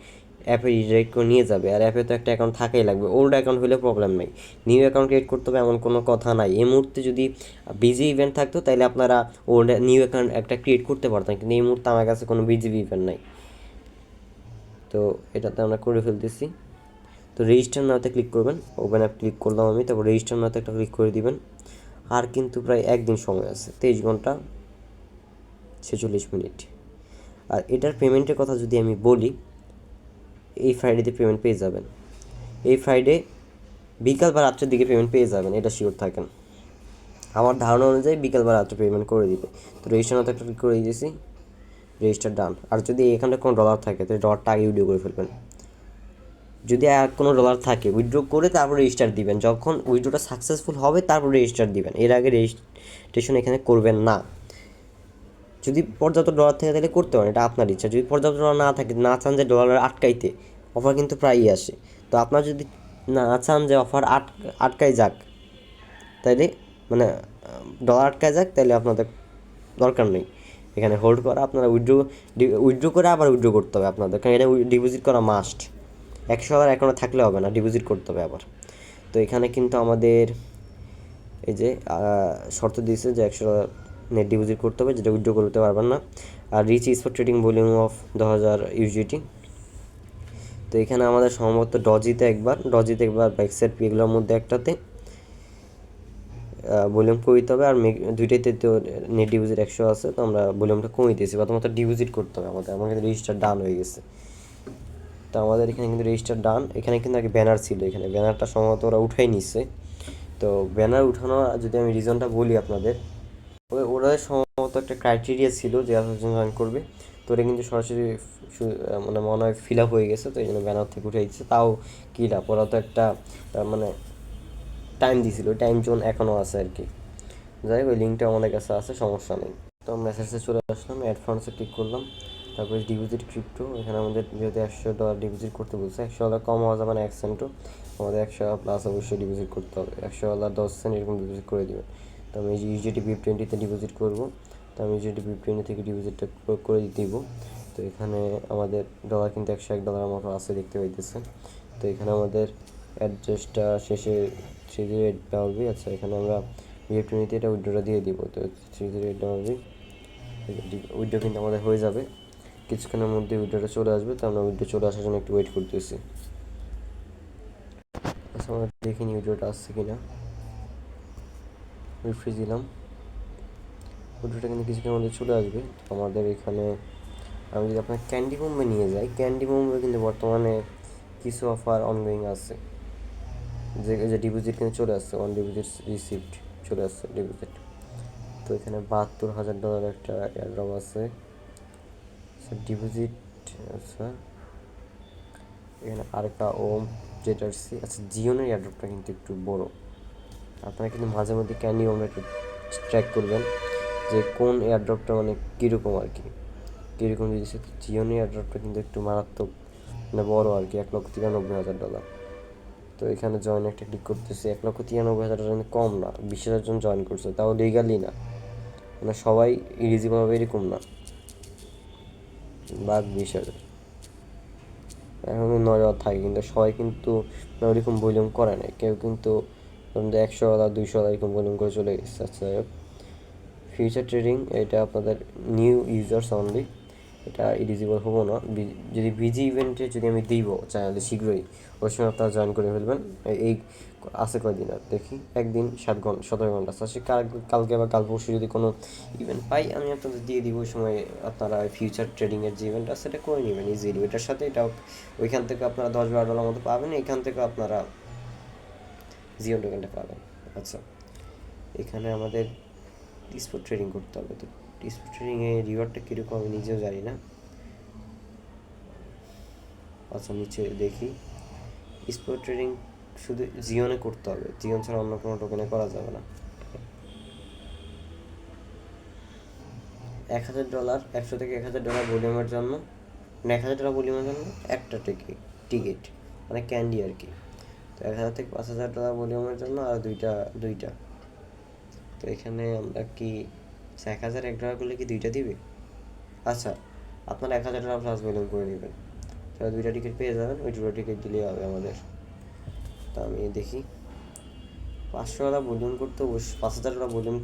অ্যাপে রিডাইরেক্ট করে নিয়ে যাবে। আর অ্যাপে তো একটা অ্যাকাউন্ট থাকাই লাগবে, ওল্ড অ্যাকাউন্ট হলে প্রবলেম নাই, নিউ অ্যাকাউন্ট ক্রিয়েট করতে হবে এমন কোনো কথা নাই। এই মুহূর্তে যদি বিজি ইভেন্ট থাকতো তাহলে আপনারা ওল্ড নিউ অ্যাকাউন্ট একটা ক্রিয়েট করতে পারতেন, কিন্তু এই মুহূর্তে আমার কাছে কোনো বিজি ইভেন্ট নাই। তো এটাতে আমরা করে ফেলতেছি। তো রেজিস্টার নাওতে ক্লিক করবেন, ওপেন অ্যাপ ক্লিক করলাম আমি, তারপর রেজিস্টার নাওতে একটা ক্লিক করে দিবেন। আর কিন্তু প্রায় একদিন সময় আছে, 23 ঘন্টা 46 মিনিট। আর এটার পেমেন্টের কথা যদি আমি বলি, এই ফ্রাইডেতে পেমেন্ট পেয়ে যাবেন, এই ফ্রাইডে বিকাল বা রাত্রের দিকে পেমেন্ট পেয়ে যাবেন, এটা শিওর থাকেন। আমার ধারণা অনুযায়ী বিকাল বা রাত্রে পেমেন্ট করে দিবে। তো রেজিস্টার নাওতে একটা ক্লিক করে দিয়েছি, রেজিস্টার ডান। আর যদি এখানে কোনো ডলার থাকে তাহলে ডলারটা আগে উইথড্র করে ফেলবেন। যদি আর কোনো ডলার থাকে উইথড্র করে তারপর রেজিস্টার দিবেন, যখন উইথড্রটা সাকসেসফুল হবে তারপর রেজিস্টার দিবেন, এর আগে রেজিস্ট্রেশন এখানে করবেন না। যদি পর্যাপ্ত ডলার থাকে তাহলে করতে পারেন, এটা আপনার ইচ্ছা। যদি পর্যাপ্ত ডলার না থাকে, না চান যে ডলার আটকাইতে, অফার কিন্তু প্রায়ই আসে। তো আপনার যদি না চান যে অফার আটকাই যাক, তাইলে মানে ডলার আটকায় যাক, তাহলে আপনাদের দরকার নেই এখানে হোল্ড করা। আপনারা উইথড্র করে আবার উইথড্র করতে হবে আপনাদের, কারণ এটা ডিপোজিট করা মাস্ট। $100 অ্যাকাউন্টে থাকলে হবে না, ডিপোজিট করতে হবে আবার। তো এখানে কিন্তু আমাদের এই যে শর্ত দিয়েছে যে $100 নেট ডিপোজিট করতে হবে, যেটা উইথড্র করতে পারবেন না। আর reach is for trading volume of 10,000 UGT. তো এখানে আমাদের সম্ভবত ডজিতে একবার বা এক্সআরপি এগুলোর মধ্যে একটাতে ভলিউম কমিতে হবে। আর দুইটাতে তো নেট ডিপোজিট 100 আছে, তো আমরা ভলিউমটা কমিয়েছি। প্রথমত ডিপোজিট করতে হবে আমার কিন্তু রেজিস্টার ডান হয়ে গেছে। তো আমাদের এখানে কিন্তু রেজিস্টার ডান। এখানে কিন্তু আগে ব্যানার ছিল, এখানে ব্যানারটা সম্ভবত ওরা উঠাই নিচ্ছে। তো ব্যানার উঠানো যদি আমি রিজনটা বলি আপনাদের, ওরা সম্ভবত একটা ক্রাইটেরিয়া ছিল যে এতজন জয়েন করবে, তো ওরা কিন্তু সরাসরি মানে মনে হয় ফিল আপ হয়ে গেছে, তো এই জন্য ব্যানার থেকে উঠে দিচ্ছে। তাও কী লাভ, ওরা তো একটা মানে টাইম দিয়েছিল, টাইম জোন এখনও আছে আর কি। যাই হোক, ওই লিঙ্কটা আমাদের কাছে আছে, সমস্যা নেই। তো মেসেজে চলে আসলাম, অ্যাড ফান্ডসে ক্লিক করলাম, তারপরে ডিপোজিট ক্রিপ্টো। এখানে আমাদের যেহেতু $100 ডিপোজিট করতে বলছে, $100 কম হওয়া যাবে না 1 সেন্টও, আমাদের $100+ অবশ্যই ডিপোজিট করতে হবে। $100 10 সেন্ট এরকম ডিপোজিট করে দেবেন। তো আমি ইউজিটি BIP20 ডিপোজিট করব। তো আমি ইউজিটি BIP20 থেকে ডিপোজিটটা করে দিব। তো এখানে আমাদের ডলার কিন্তু $101 মতো আছে দেখতে পাইতেছে। তো এখানে আমাদের অ্যাড্রেসটা শেষে 308 আচ্ছা, এখানে আমরা BIP20 এটা উইথড্রটা দিয়ে দিব। তো 308 উইথড্রো কিন্তু আমাদের হয়ে যাবে। কিছুক্ষণের মধ্যে ভিডিওটা চলে আসবে, তো আমরা ভিডিও চলে আসার জন্য একটু ওয়েট করতেছি। আচ্ছা আমরা দেখিনি ভিডিওটা আসছে কিনা, রিফ্রেশ দিলাম, ভিডিওটা কিন্তু কিছুক্ষণের মধ্যে চলে আসবে। তো আমাদের এখানে আমি যদি আপনার ক্যান্ডি বোম্বে নিয়ে যাই, ক্যান্ডি বোম্বে কিন্তু বর্তমানে কিছু অফার অনগোয়িং আছে, যে ডিপোজিট কিন্তু চলে আসছে, অন ডিপোজিট রিসিপ্ট চলে আসছে ডিপোজিট। তো এখানে $72,000 একটা এয়ারড্রপ আছে ডিপোজিট। আচ্ছা এখানে আরকা ওম জেটারসি। আচ্ছা জিওনের এয়ারড্রপটা কিন্তু একটু বড়, আপনারা কিন্তু মাঝে মধ্যে ক্যান্ডি বোম্বে একটু ট্র্যাক করবেন যে কোন এয়ারড্রপটা মানে কীরকম আর কি, কীরকম দিয়েছে। জিওনের এয়ারড্রপটা কিন্তু একটু মারাত্মক মানে বড় আর কি, $1,93,000। তো এখানে জয়েন একটা ক্লিক করতেছি, $1,93,000 কিন্তু কম না, 20,000 জন জয়েন করছে, তাও লিগালি না, মানে সবাই ইলিজিবল হবে এরকম না, 20,000 এখন নজর থাকে, কিন্তু সবাই কিন্তু ওইরকম ভলিউম করে নাই, কেউ কিন্তু ধরুন $100 $200 এরকম ভলিউম করে চলে গেছে। আচ্ছা যাই হোক, ফিউচার ট্রেডিং এটা আপনাদের নিউ ইউজার্স অনলি, এটা এলিজিবল হবো না। যদি বিজি ইভেন্টে যদি আমি দিব চাইলে শীঘ্রই, ওই সময় আপনারা জয়েন করে ফেলবেন। এই আছে কয়দিন আর দেখি, একদিন 17 ঘন্টা আছে, কালকে বা কাল পরশু যদি কোনো ইভেন্ট পাই আমি আপনাদের দিয়ে দিব, ওই সময় আপনারা ফিউচার ট্রেডিংয়ের যে ইভেন্ট আছে সেটা করে নেবেন ইজিলি। এটার সাথে এটাও ওইখান থেকে আপনারা $10-12 মতো পাবেন, এখান থেকে আপনারা জিও টোকেনটা পাবেন। আচ্ছা এখানে আমাদের স্পট ট্রেডিং করতে হবে, তো স্পট ট্রেডিংয়ে রিওয়ার্ডটা কীরকম আমি নিজেও জানি না। আচ্ছা নিচে দেখি, স্পট ট্রেডিং শুধু জিওনে করতে হবে, জিওন ছাড়া অন্য কোনো টোকেনে করা যাবে না। $1,000 100 থেকে $1,000 ভলিউমের জন্য, মানে $1,000 ভলিউমের জন্য একটা টিকিট মানে ক্যান্ডি আর কি। তো 1,000 থেকে $5,000 ভলিউমের জন্য আর দুইটা। তো এখানে আমরা কি $1,001 করলে কি দুইটা দিবে? আচ্ছা আপনারা $1,000 প্লাস ভলিউম করে নেবেন, তাহলে দুইটা টিকিট পেয়ে যাবেন, ওই দুটো টিকিট দিলেই হবে আমাদের। তা আমি দেখি, $5,000 ভলিউম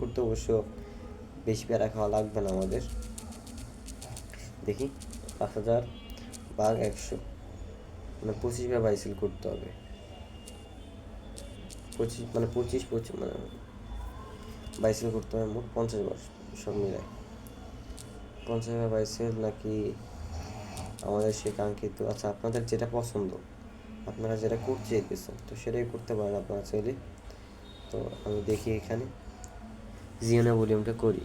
করতে অবশ্য বেশি প্যারা খাওয়া লাগবে না আমাদের। দেখি 5,000 ভাগ 100 মানে 25 বাইসেল করতে হবে, 25 মানে বাইসেল করতে হবে, মোট 50 বার সব মিলায় 50 বাইসেল নাকি আমাদের সে কাঙ্ক্ষিত। আচ্ছা আপনাদের যেটা পছন্দ, আপনারা যেটা করতে চাইতেছেন তো সেটাই করতে পারেন আপনারা চাইলে। তো আমি দেখি এখানে জিওনে ভলিউমটা করি,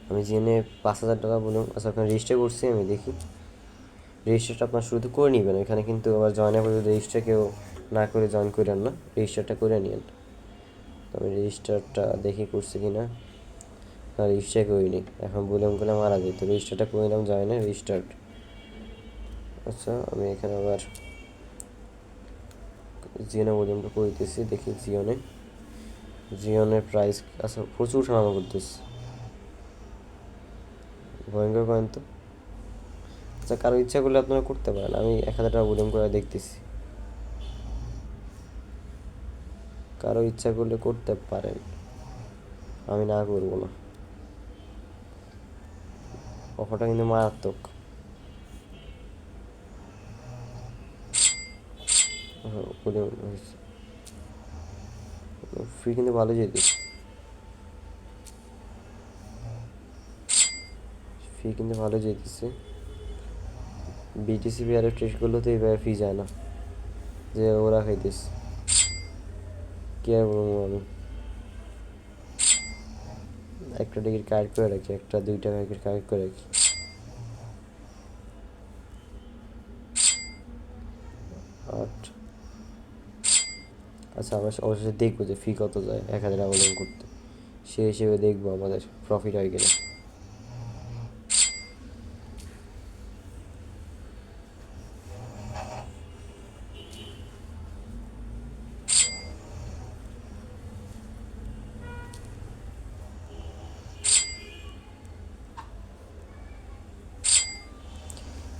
আমি জিওনে $5,000 ভলিউম। আচ্ছা আপনার রেজিস্টার করছি, আমি দেখি রেজিস্টারটা আপনার শুরুতে করে নেবেন, এখানে কিন্তু আবার জয়েনের পরে রেজিস্টার কেউ না করে জয়েন করেন না, রেজিস্টারটা করে নিন। আমি রেজিস্টারটা দেখি করছি কি না, রেজিস্টার করিনি, এখন ভলিউম করে মারা যেত, রেজিস্টারটা করে নিলাম জয়েনে রেজিস্টার। আচ্ছা আমি এখানে আবার জিওনে ভলিউমটা করে দিতেছি, দেখি জিওনের প্রাইস। আচ্ছা প্রচুর সামনা করতেছে, ভয়ঙ্কর করেন তো। আচ্ছা কারো ইচ্ছা করলে আপনারা করতে পারেন, আমি $1,000 ভলিউম করে দেখতেছি, কারো ইচ্ছা করলে করতে পারেন, আমি না করবো না, অফারটা কিন্তু মারাত্মক। ভলিউম ফ্রি কিন্তু ভালো যেতেছে, ফি কিন্তু ভালো যেতেছে। বিটিসি বিআর টেস্ট করলে তো এইভাবে ফি যায় না, যে ওরা খাইতেছে, কি আর বলবো আমি। একটা টিকিট কালেক্ট করে রাখি, একটা 2 টাকা টিকিট কালেক্ট করে রাখি। আট আচ্ছা আমরা অবশ্যই দেখবো যে ফি কত যায় 1,000 আবেদন করতে, সেই হিসেবে দেখবো আমাদের প্রফিট হয় কিনা।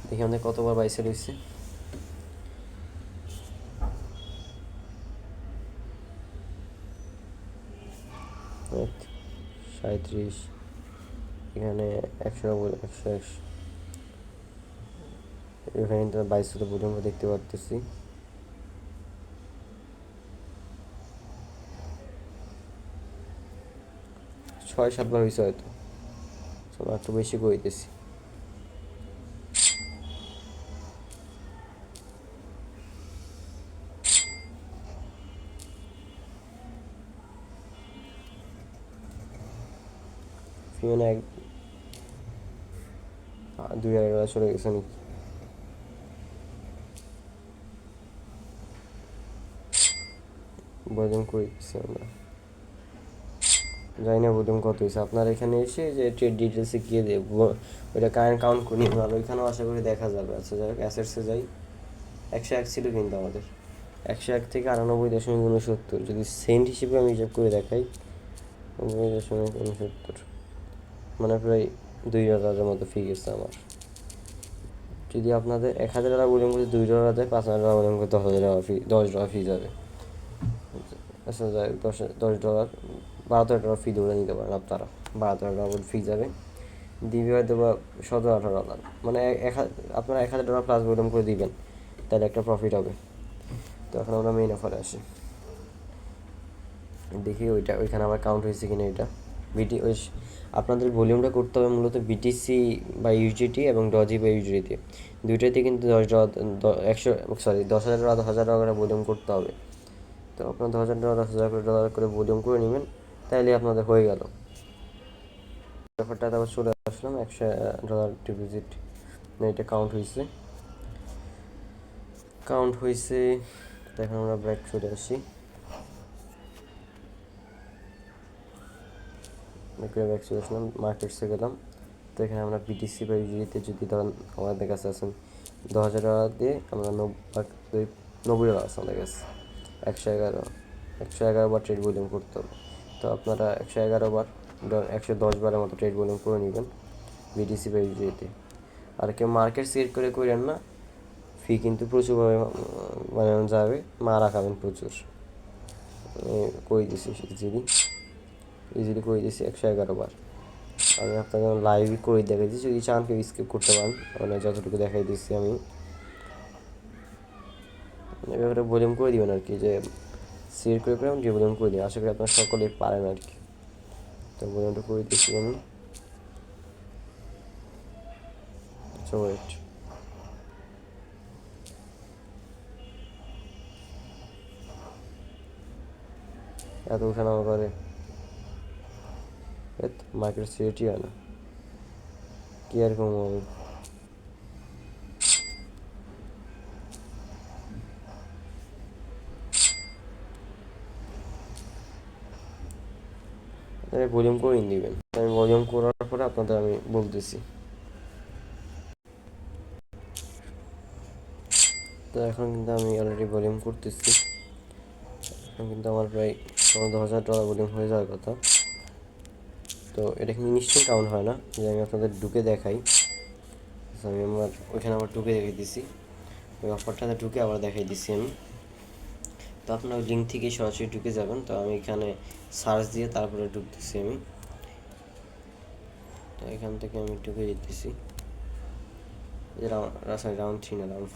দেখি আমাদের কতবার বাইসে রয়েছে। 37 এখানে 100 এখানে 2200 ভলিউম দেখতে পারতেছি। 6-7 বার হয়েছে হয়তো, একটু বেশি কইতেছি। ফিওনা 2 চলে গেছে নাকি? ভলিউম কইতেছি আমরা, জানি না ভলিউম কত হয়েছে। আপনার এখানে এসে যে ট্রেড ডিটেলসে গিয়ে দেখবো ওইটা কাউন্ট করে নিতে পারবো, ওইখানেও আশা করি দেখা যাবে। আচ্ছা যাই হোক, অ্যাসেটসে যাই। 101 ছিল কিন্তু আমাদের, 101 থেকে 99.69, যদি সেন্ট হিসেবে আমি হিসাব করে দেখাই 99.69, মানে প্রায় $2 মতো ফি গেছে আমার। যদি আপনাদের $1000 ভলিউম করে $2 দেয়, $5000 ভলিউম করে $10,000 ফি, $10 ফি যাবে। আচ্ছা যাই হোক, $10 $12-13 ফি ধরে নিতে পারেন আপনারা, $12-13 ফি যাবে। দিবে হয়তো বা $17-18, মানে আপনারা $1000 প্লাস ভলিউম করে দিবেন, তাহলে একটা প্রফিট হবে। তো এখন আমরা মেইন অফারে আসি, দেখি ওইখানে আবার কাউন্ট হয়েছে কিনা। এটা ওই আপনাদের ভলিউমটা করতে হবে মূলত বিটিসি বা ইউজিটি এবং ডজি বা ইউজিটি, দুইটাতে কিন্তু $10,000 $10,000 করে ভলিউম করতে হবে। তো আপনার $10,000 $10,000 করে ভলিউম করে নেবেন, তাইলে আপনাদের হয়ে গেল। ব্যাপারটা আবার চলে আসলাম, $100 ডিপোজিট, এটা কাউন্ট হয়েছে। এখন আমরা ব্যাক চলে আসি, ব্যাক চলে আসলাম, মার্কেটসে গেলাম। তো এখানে আমরা বিটিসি বা ইউজিতে যদি ধরেন আমাদের কাছে আছেন $10,000 দিয়ে, আমরা $90 আছে আমাদের কাছে, 111 বার ট্রেড ভলিউম করতে হবে। তো আপনারা 111 বার 110 বারের মতো ট্রেড ভলিউম করে নেবেন বিটিসি বা ইউজিতে। আর কেউ মার্কেট সিলেক্ট করে করেন না, ফি কিন্তু প্রচুরভাবে বানানো যাবে, মারা খাবেন প্রচুর। করে দিছি ইজিলি করে দিছি 111 বার। আমি আপনাকে লাইভ করে দেখাই দিচ্ছি, যদি চান কেউ স্কিপ করতে পারেন, মানে যতটুকু দেখাই দিচ্ছি আমি। এভাবে ভলিউম করে দিবেন আর কি, যে সিলেক্ট করে আমি ভলিউম করে দিই, আশা করি আপনারা সকলেই পারেন আর কি। তো ভলিউমটা করে দিচ্ছি আমি। আচ্ছা ওয়েট, এত উঠানামা করে মার্কেট সিলেক্টই হয় না, কি আর কম আমি। ভলিউম করে দিবেন, আমি ভলিউম করার পরে আপনাদের আমি বলতেছি। তো এখন কিন্তু আমি অলরেডি ভলিউম করতেছি, এখন কিন্তু আমার প্রায় $10,000 ভলিউম হয়ে যাওয়ার কথা। তো এটা কিন্তু নিশ্চয়ই কাউন্ট হয় না, যে আমি আপনাদের ঢুকে দেখাই। আমি ওইখানে আবার ঢুকে দেখাই দিছি, ওই অফারটাতে ঢুকে আবার দেখাই দিছি আমি। তো আপনার ওই লিঙ্ক থেকে সরাসরি ঢুকে যাবেন। তো আমি এখানে সার্চ দিয়ে তারপরে ঢুকতেছি আমি। তো এখান থেকে আমি ঢুকে যেতেছি, রাউন্ড 3 না রাউন্ড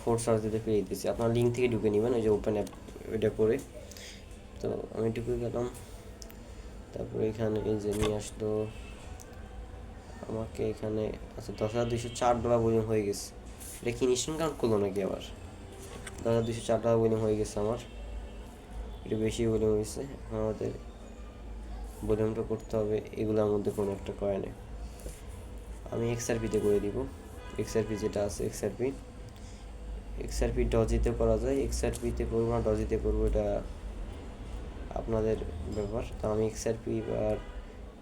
4 সার্চ দিতে পেয়ে যেতেছি। আপনার লিঙ্ক থেকে ঢুকে নেবেন, ওই যে ওপেন অ্যাপ ওইটা করে। তো আমি ঢুকে গেলাম, তারপরে এখানে এই যে নিয়ে আসলো আমাকে এখানে। আচ্ছা $10,204 ভলিউম হয়ে গেছে, এটা কি ইনস্ট্যান্ট কাউন্ট করলো নাকি আবার? $10,204 ভলিউম হয়ে গেছে আমার, একটু বেশি ভলিউম হয়েছে। এখন আমাদের ভলিউমটা করতে হবে এগুলোর মধ্যে কোনো একটা কয়েনে। আমি এক্সআরপিতে করে দিব, এক্সআরপি যেটা আছে এক্সআরপি ডজিতে করা যায়, এক্সআরপিতে করবো না ডজিতে করবো এটা আপনাদের ব্যাপার। তো আমি এক্সআরপি বা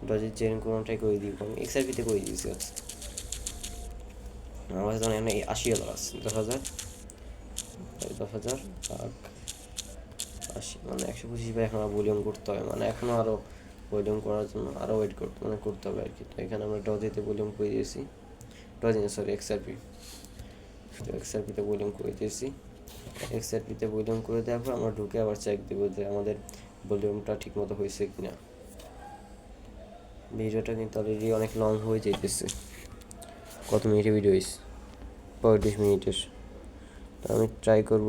ডজির যে কোনোটাই করে দিব, আমি এক্সআরপিতে করে দিয়েছি। আচ্ছা আমার কাছে এখানে $80 আছে, 10,000 ভাগ 80, মানে 125 বার এখন ভলিউম করতে হবে, মানে এখনও আরও ভলিউম করার জন্য আরও ওয়েট করতে হবে আর কি। তো এখানে আমরা ডজিতে ভলিউম করে দিয়েছি, এক্সআরপি। তো এক্সআরপিতে ভলিউম করে দিয়েছি, এক্সআরপিতে ভলিউম করে দেওয়ার পর আমরা ঢুকে আবার চেক দেবো যে আমাদের ভলিউমটা ঠিকমতো হয়েছে কিনা। ভিডিওটা কিন্তু অলরেডি অনেক লং হয়ে যেতেছে। কত মিনিটের ভিডিও হয়েছে? 35 মিনিটের। তো আমি ট্রাই করব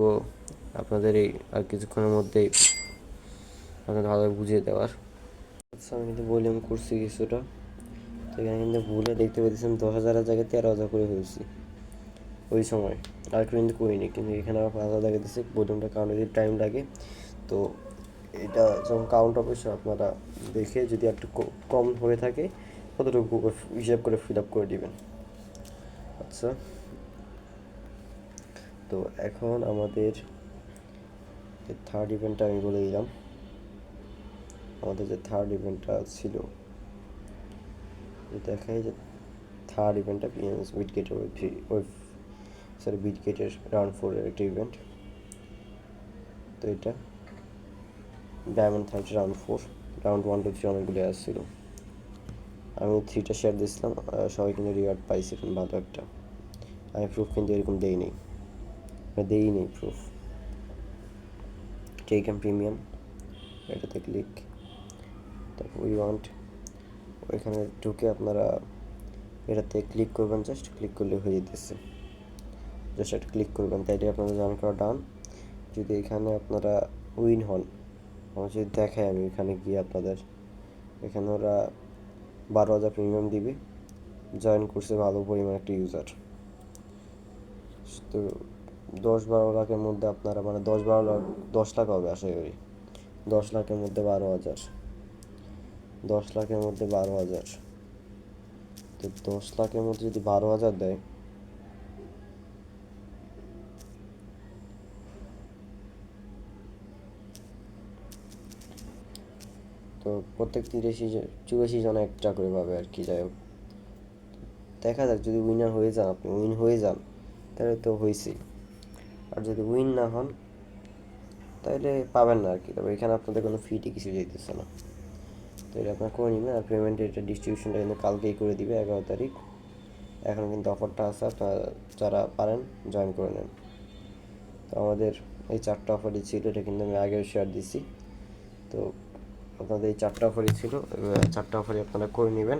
আপনাদের এই আর কিছুক্ষণের মধ্যেই আপনাদের ভালোভাবে বুঝিয়ে দেওয়ার। আচ্ছা, আমি কিন্তু ভলিউম করছি কিছুটা। তো এখানে কিন্তু ভুলে দেখতে পেয়েছেন 10,000-এর জায়গায় 13,000 করে ফেলছি ওই সময়। আর কিন্তু করিনি, কিন্তু এখানে আমার 5,000 দেখাতেছে। ভলিউমটা কাউন্ট যদি টাইম লাগে, তো এটা যখন কাউন্ট অবশ্যই আপনারা দেখে যদি একটু কম হয়ে থাকে কতটুকু হিসাব করে ফিল আপ করে দিবেন। আচ্ছা, তো এখন আমাদের যে থার্ড ইভেন্টটা আমি বলে দিলাম। আমাদের যে থার্ড ইভেন্টটা ছিল, দেখাই যে থার্ড ইভেন্টটা বিটগেটের বিটগেটের রাউন্ড 4-এর একটা ইভেন্ট। তো এটা ডায়মন্ড 30 রাউন্ড 4, রাউন্ড 1 2 3 অনেকগুলো আসছিল। আমি 3টা শেয়ার দিয়েছিলাম, সবাই কিন্তু রিওয়ার্ড পাইছিলেন ভালো একটা। আমি প্রুফ কিন্তু এরকম দেই নেই প্রুফ। টেক এম প্রিমিয়াম, এটাতে ক্লিক, তারপর উই ওয়ান্ট, ওইখানে ঢুকে আপনারা এটাতে ক্লিক করবেন। জাস্ট ক্লিক করলে হয়ে যেতেছে। জাস্ট একটা ক্লিক করবেন, তাইলে আপনাদের জয়েন করা ডান। যদি এখানে আপনারা উইন হন, আমার যদি দেখায় আমি এখানে গিয়ে আপনাদের, এখানে ওরা 12,000 প্রিমিয়াম দিবে। জয়েন করছে ভালো পরিমাণ একটা ইউজার। তো 10-12 লাখের মধ্যে আপনারা, মানে 10-12 লাখ, 10 লাখ হবে আশা করি। 10 লাখের মধ্যে 12,000, 10 লাখের মধ্যে 12,000। তো 10 লাখের মধ্যে যদি 12,000 দেয়, তো প্রত্যেক 84 জন একটা করে পাবে আর কি। যাই হোক, দেখা যাক, যদি উইনার হয়ে যান, আপনি উইন হয়ে যান, তাহলে তো হয়েছেই। আর যদি উইন না হন, তাহলে পাবেন না আর কি। তবে এখানে আপনাদের কোনো ফিটি কিছু যেতেছে না। তো এটা আপনার করে নেবেন। আর পেমেন্টের এটা ডিস্ট্রিবিউশনটা কিন্তু কালকেই করে দিবে, 11 তারিখ। এখন কিন্তু অফারটা আছে, আপনারা যারা পারেন জয়েন করে নেন। তো আমাদের এই 4টা অফারই ছিল, এটা কিন্তু আমি আগেও শেয়ার দিছি। তো আপনাদের এই 4টা অফারই ছিল, 4টা অফারই আপনারা করে নেবেন।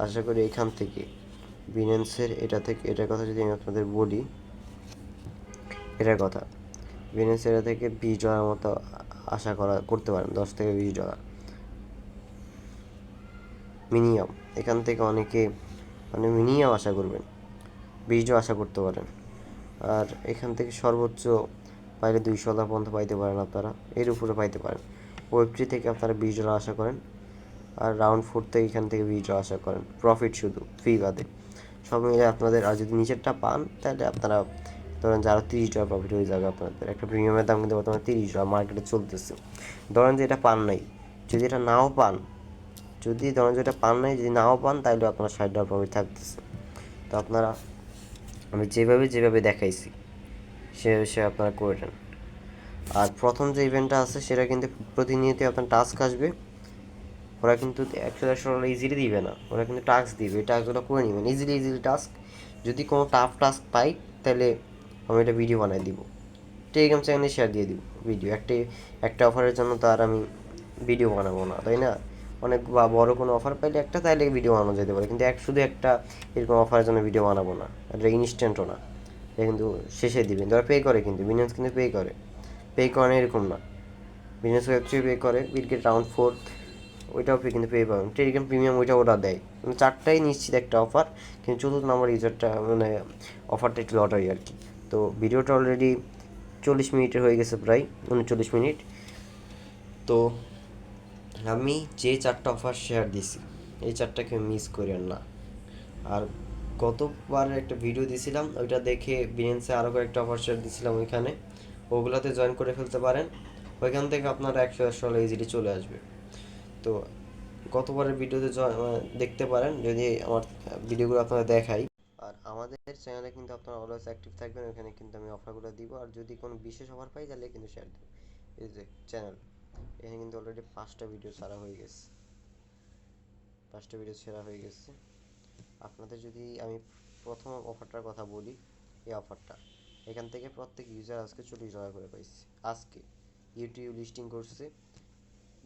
আশা করি এখান থেকে বিনেন্সের এটার কথা যদি আমি আপনাদের বলি, এটার কথা, বিনেন্সের এটা থেকে $20 মতো আশা করতে পারেন, $10 থেকে $20 মিনিমাম। এখান থেকে অনেকে মানে মিনিমাম আশা করবেন, $20 আশা করতে পারেন। আর এখান থেকে সর্বোচ্চ পাইলে $200 পর্যন্ত পাইতে পারেন আপনারা, এর উপরে পাইতে পারেন। ওয়েব3 থেকে আপনারা $20 আশা করেন। আর রাউন্ড 4 থেকে এখান থেকে $20 আশা করেন, প্রফিট শুধু, ফি বাদে। সব মিলে আপনাদের, আর যদি নিচেরটা পান তাহলে আপনারা ধরেন যে আরও $30 প্রফিট হয়ে যাবে আপনাদের। একটা প্রিমিয়ামের দাম কিন্তু বর্তমানে $30 মার্কেটে চলতেছে। ধরেন যে এটা পান নাই, যদি এটা নাও পান, যদি ধরেন যে এটা পান নাই, যদি নাও পান, তাহলে আপনার $60 প্রফিট থাকতেছে। তো আপনারা, আমি যেভাবে দেখাইছি সে আপনারা করে নেন। আর প্রথম যে ইভেন্টটা আছে সেটা কিন্তু প্রতিনিয়তই আপনার টাস্ক আসবে। ওরা কিন্তু $100 ইজিলি দিবে না, ওরা কিন্তু টাস্ক দিবে। এই টাস্কগুলো করে নেবেন ইজিলি টাস্ক। যদি কোনো টাফ টাস্ক পাই, তাহলে আমি এটা ভিডিও বানাই দিব, টেলিগ্রাম চ্যানেলে শেয়ার দিয়ে দিব ভিডিও। একটা অফারের জন্য তো আর আমি ভিডিও বানাবো না, তাই না? অনেক বড় কোনো অফার পাইলে একটা, তাইলে ভিডিও বানানো যেতে পারে, কিন্তু শুধু একটা এরকম অফারের জন্য ভিডিও বানাবো না। এটা ইনস্ট্যান্টও না, এটা কিন্তু শেষে দিবেন। তারা পে করে, কিন্তু বিলিয়ন্স কিন্তু পে করে না এরকম না। বিজনেস ওয়েব3 পে করে, বিটগেট রাউন্ড 4 ওইটাও কিন্তু পে পাবেন। টেলিগ্রাম প্রিমিয়াম ওইটা ওরা দেয়, মানে 4টাই নিশ্চিত একটা অফার। কিন্তু 4র্থ নাম্বার ইউজারটা, মানে অফারটা একটু লটারি আর কি। তো ভিডিওটা অলরেডি 40 মিনিটের হয়ে গেছে, প্রায় 39 মিনিট। তো আমি যে 4টা অফার শেয়ার দিছি, এই 4টাকে মিস করেন না। আর গতবার একটা ভিডিও দিছিলাম, ওইটা দেখে বিনেন্সে আরও কয়েকটা অফার শেয়ার দিছিলাম, ওইখানে ওগুলোতে জয়েন করে ফেলতে পারেন। ওইখান থেকে আপনারা $100 ইজিলি চলে আসবে। তো গতবারের ভিডিওতে দেখতে পারেন, যদি আমার ভিডিওগুলো আপনারা দেখাই। আর আমাদের চ্যানেলে কিন্তু আপনারা অলওয়েজ অ্যাক্টিভ থাকবেন, ওখানে কিন্তু আমি অফারগুলো দিব। আর যদি কোনো বিশেষ অফার পাই, তাহলে কিন্তু শেয়ার দেবো। এই যে চ্যানেল, এখানে কিন্তু অলরেডি 5টা ভিডিও ছাড়া হয়ে গেছে, 5টা ভিডিও ছাড়া হয়ে গেছে। আপনাদের যদি আমি প্রথম অফারটার কথা বলি, এই অফারটা এখান থেকে প্রত্যেক ইউজার আজকে $40 করে পাইছে। আজকে ইউটিউব লিস্টিং করছে,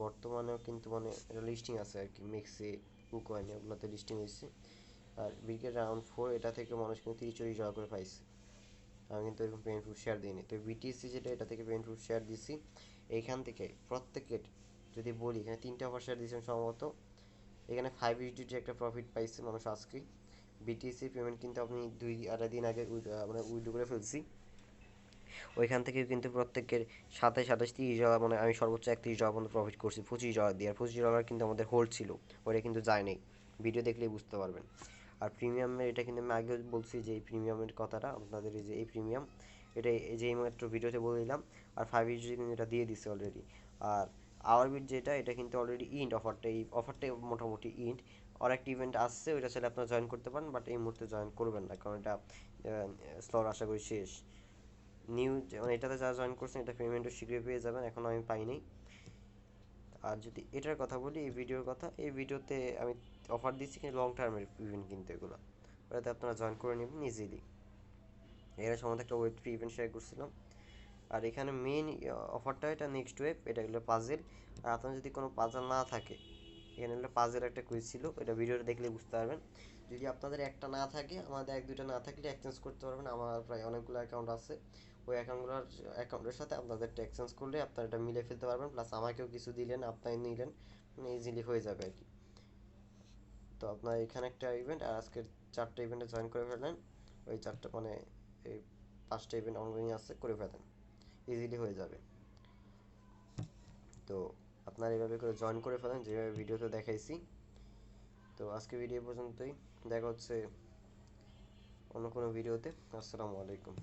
বর্তমানেও কিন্তু মানে এটা লিস্টিং আছে আর কি, মেক্সে, বুক হয়নি, ওগুলোতে লিস্টিং হয়েছে। আর বিগের রাউন্ড 4 এটা থেকে মানুষ কিন্তু 30-40 টাকা করে পাইছে। আমি কিন্তু এরকম পেমেন্ট প্রুফ শেয়ার দিইনি। তো বিটিসি যেটা, এটা থেকে পেমেন্ট প্রুফ শেয়ার দিছি। এইখান থেকে প্রত্যেকের যদি বলি, এখানে 3টা অফার শেয়ার দিয়েছেন সম্ভবত। এখানে 5 ইউএসডিটি একটা প্রফিট পাইছে মানুষ আজকে। বিটিসি পেমেন্ট কিন্তু আপনি 2-2.5 দিন আগে মানে উইথড্র করে ফেলছি। ওইখান থেকে কিন্তু প্রত্যেকের 27-28-30 টাকা, মানে আমি সর্বোচ্চ 31 টাকা পর্যন্ত প্রফিট করছি 25 টাকা দিয়ে। আর 25 টাকা কিন্তু আমাদের হোল্ড ছিল, ওটা কিন্তু যায় নাই। ভিডিও দেখলেই বুঝতে পারবেন। আর প্রিমিয়ামের এটা কিন্তু আমি আগেও বলছি যে এই প্রিমিয়ামের কথাটা আপনাদের, এই যে এই প্রিমিয়াম, এটা এই যে এইমাত্র ভিডিওতে বলে দিলাম। আর 5 ইউএসডি কিন্তু এটা দিয়ে দিছে অলরেডি। আর আওয়ার বিট যেটা, এটা কিন্তু অলরেডি ইন্ট অফারটা, এই অফারটাই মোটামুটি ইন্ট। আর একটা ইভেন্ট আসছে, ওইটা চাইলে আপনারা জয়েন করতে পারেন, বাট এই মুহূর্তে জয়েন করবেন না, কারণ এটা স্লট আশা করি শেষ। নিউ মানে এটাতে যারা জয়েন করছেন, এটা পেমেন্টও শীঘ্রই পেয়ে যাবেন, এখনও আমি পাইনি। আর যদি এটার কথা বলি, এই ভিডিওর কথা, এই ভিডিওতে আমি অফার দিচ্ছি কিন্তু লং টার্মের ইভেন্ট, কিন্তু এগুলো ওটাতে আপনারা জয়েন করে নেবেন ইজিলি। এরা সম্বন্ধে একটা ওয়েব 3 ইভেন্ট শেয়ার করছিলাম। আর এখানে মেন অফারটা, এটা নেক্সট ওয়েব, এটা হলো পাজেল। আর আপনার যদি কোনো পাজেল না থাকে, এখানে হলো পাজেল একটা কুইজ ছিল, এটা ভিডিওটা দেখলে বুঝতে পারবেন। যদি আপনাদের একটা না থাকে, আমাদের 1-2টা না থাকলে এক্সচেঞ্জ করতে পারবেন। আমার প্রায় অনেকগুলো অ্যাকাউন্ট আছে, ওই অ্যাকাউন্টের সাথে আপনাদেরটা এক্সচেঞ্জ করলে আপনারা এটা মিলে ফেলতে পারবেন, প্লাস আমাকেও কিছু দিলেন, আপনাই নিলেন, মানে ইজিলি হয়ে যাবে আর কি। তো আপনার এখানে একটা ইভেন্ট, আর আজকের 4টা ইভেন্টে জয়েন করে ফেলেন। ওই 4টা মানে এই 5টা ইভেন্ট অনগোয়িং আছে, করে ফেলেন, ইজিলি হয়ে যাবে। তো আপনারা এভাবে করে জয়েন করে ফেলেন, যেভাবে ভিডিওতে দেখাইছি। তো আজকে ভিডিও পর্যন্তই, দেখা হচ্ছে অন্য কোনো ভিডিওতে। আসসালামু আলাইকুম।